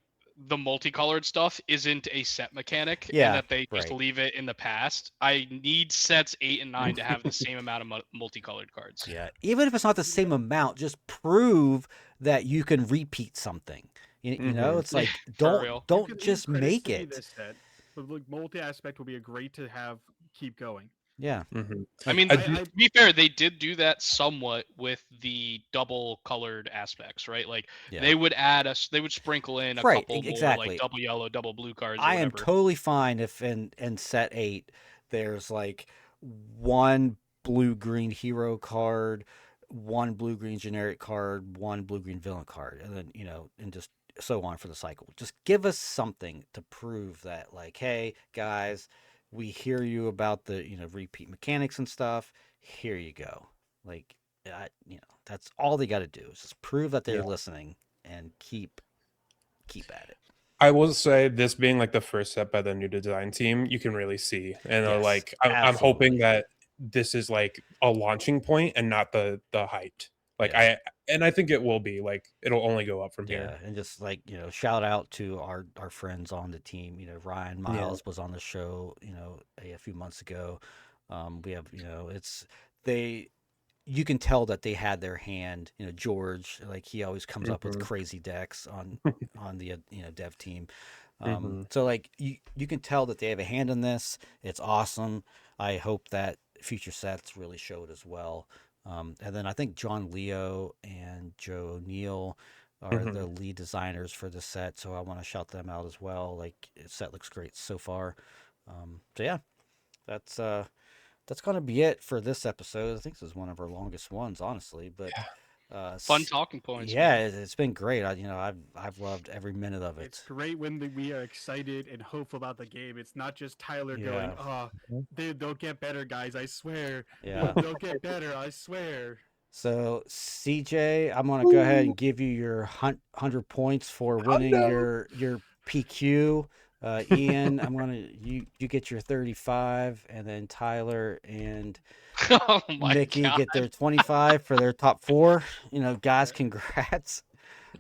C: the multicolored stuff isn't a set mechanic and
A: yeah,
C: that they just
A: right.
C: leave it in the past. I need sets 8 and 9 to have the same amount of multicolored cards.
A: Yeah, even if it's not the same amount, just prove that you can repeat something. You know,
E: Mhm.
A: it's
C: Yeah,
A: like
C: for real.
D: You
A: don't
D: can leave
A: just
D: credits
A: make
D: to me
A: it.
D: this set, but like multi-aspect would be a great to have keep going.
A: Yeah,
E: Mhm.
C: I
A: like
C: mean,
E: I
C: to
E: do.
C: be fair, they did do that somewhat with the double colored aspects, right? Like
A: yeah,
C: they would they would sprinkle in a
A: right,
C: couple more like
A: exactly.
C: double yellow, double blue cards or
A: I am
C: whatever.
A: totally fine if in set 8 there's like one blue green hero card, one blue green generic card, one blue green villain card, and then and just so on for the cycle. Just give us something to prove that like, hey guys, we hear you about the repeat mechanics and stuff. Here you go. Like that's all they got to do is just prove that they're
E: Yeah.
A: listening and keep at it.
E: I will say this being like the first set by the new design team, you can really see, and
A: Yes,
E: like I'm hoping
A: absolutely.
E: that this is like a launching point and not the height. Like
A: Yeah.
E: I think it will be like it'll only go up from
A: Yeah,
E: here.
A: and just like shout out to our friends on the team. Ryan
E: Yeah.
A: Miles was on the show. A few months ago. We have it's they. You can tell that they had their hand. George, like he always comes up with
E: Mhm.
A: crazy decks on the dev team.
E: Mhm.
A: So like you can tell that they have a hand in this. It's awesome. I hope that future sets really show it as well. And then I think John Leo and Joe O'Neill are the
E: Mhm.
A: lead designers for the set, so I want to shout them out as well. Like, the set looks great so far. So yeah, that's gonna be it for this episode. I think this is one of our longest ones, honestly. But
C: Fun talking points,
A: yeah,
C: man.
A: it's been great. I've loved every minute of
D: It's
A: it.
D: great when we are excited and hopeful about the game. It's not just Tyler going,
A: Yeah,
D: "Oh, they'll get better, guys. I swear.
A: yeah.
D: They'll get better. I swear."
A: So CJ, I'm gonna go ahead and give you your 100 points for winning
B: Hundo.
A: your PQ. Ian, I'm gonna you get your 35, and then Tyler and
C: Oh my
A: Mickey
C: god.
A: get their 25 for their top 4. Guys, congrats.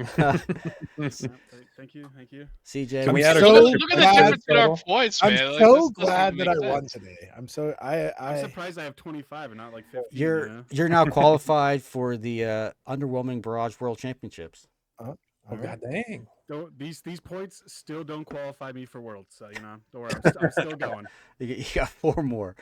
D: Thank you, thank you.
A: CJ,
E: Can we
A: what's
E: add a
A: your-
E: Chester
C: Look at the
E: Qualifier
C: difference in our
E: total?
C: points,
B: I'm
C: man. Like,
B: so
C: this doesn't
B: glad
C: even
B: that I
C: make
B: won
C: sense.
B: today. I'm so I
D: I'm surprised I have 25 and not like 15.
A: you're now qualified for the Underwhelming Barrage World Championships.
B: all
E: Oh
B: right.
E: god dang.
D: These points still don't qualify me for Worlds, so don't worry. I'm still going.
A: You got 4 more.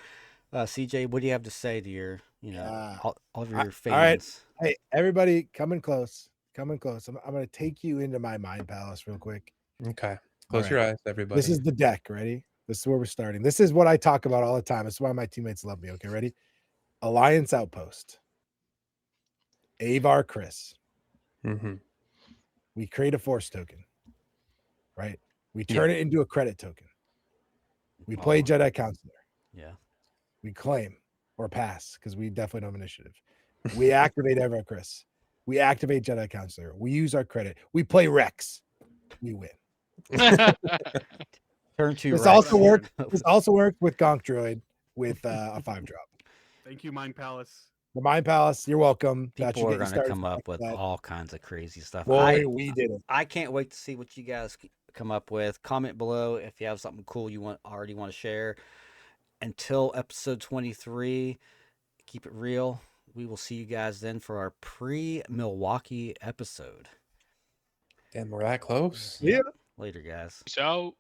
A: CJ, what do you have to say to your all of your
B: all right.
A: fans?
B: Hey, everybody, coming close. Coming close. I'm going to take you into my mind palace real quick.
E: Okay.
B: All
E: Close your
B: right.
E: eyes, everybody.
B: This is the deck. Ready? This is where we're starting. This is what I talk about all the time. It's why my teammates love me. Okay, ready? Alliance Outpost, Avar Chris.
E: Mm-hmm.
B: We create a force token, right? We turn it into a credit token. We play
A: Oh.
B: Jedi Counselor.
A: Yeah.
B: We claim or pass because we definitely don't have initiative. We activate Avar Chris. We activate Jedi Counselor. We use our credit. We play Rex. We win.
A: Turn 2
B: This
A: right.
B: also worked. This also worked with Gonk Droid with a 5-drop.
D: Thank you, Mind Palace.
B: The Mind Palace. You're welcome. That
A: People
B: should
A: are
B: get you
A: going to
B: started
A: come
B: for
A: up with
B: that.
A: all kinds of crazy stuff.
B: Boy, we did it.
A: I can't wait to see what you guys come up with. Comment below if you have something cool you already want to share. Until episode 23, keep it real. We will see you guys then for our pre-Milwaukee episode.
E: Damn, we're that close.
B: Yeah.
A: Later, guys.
C: So.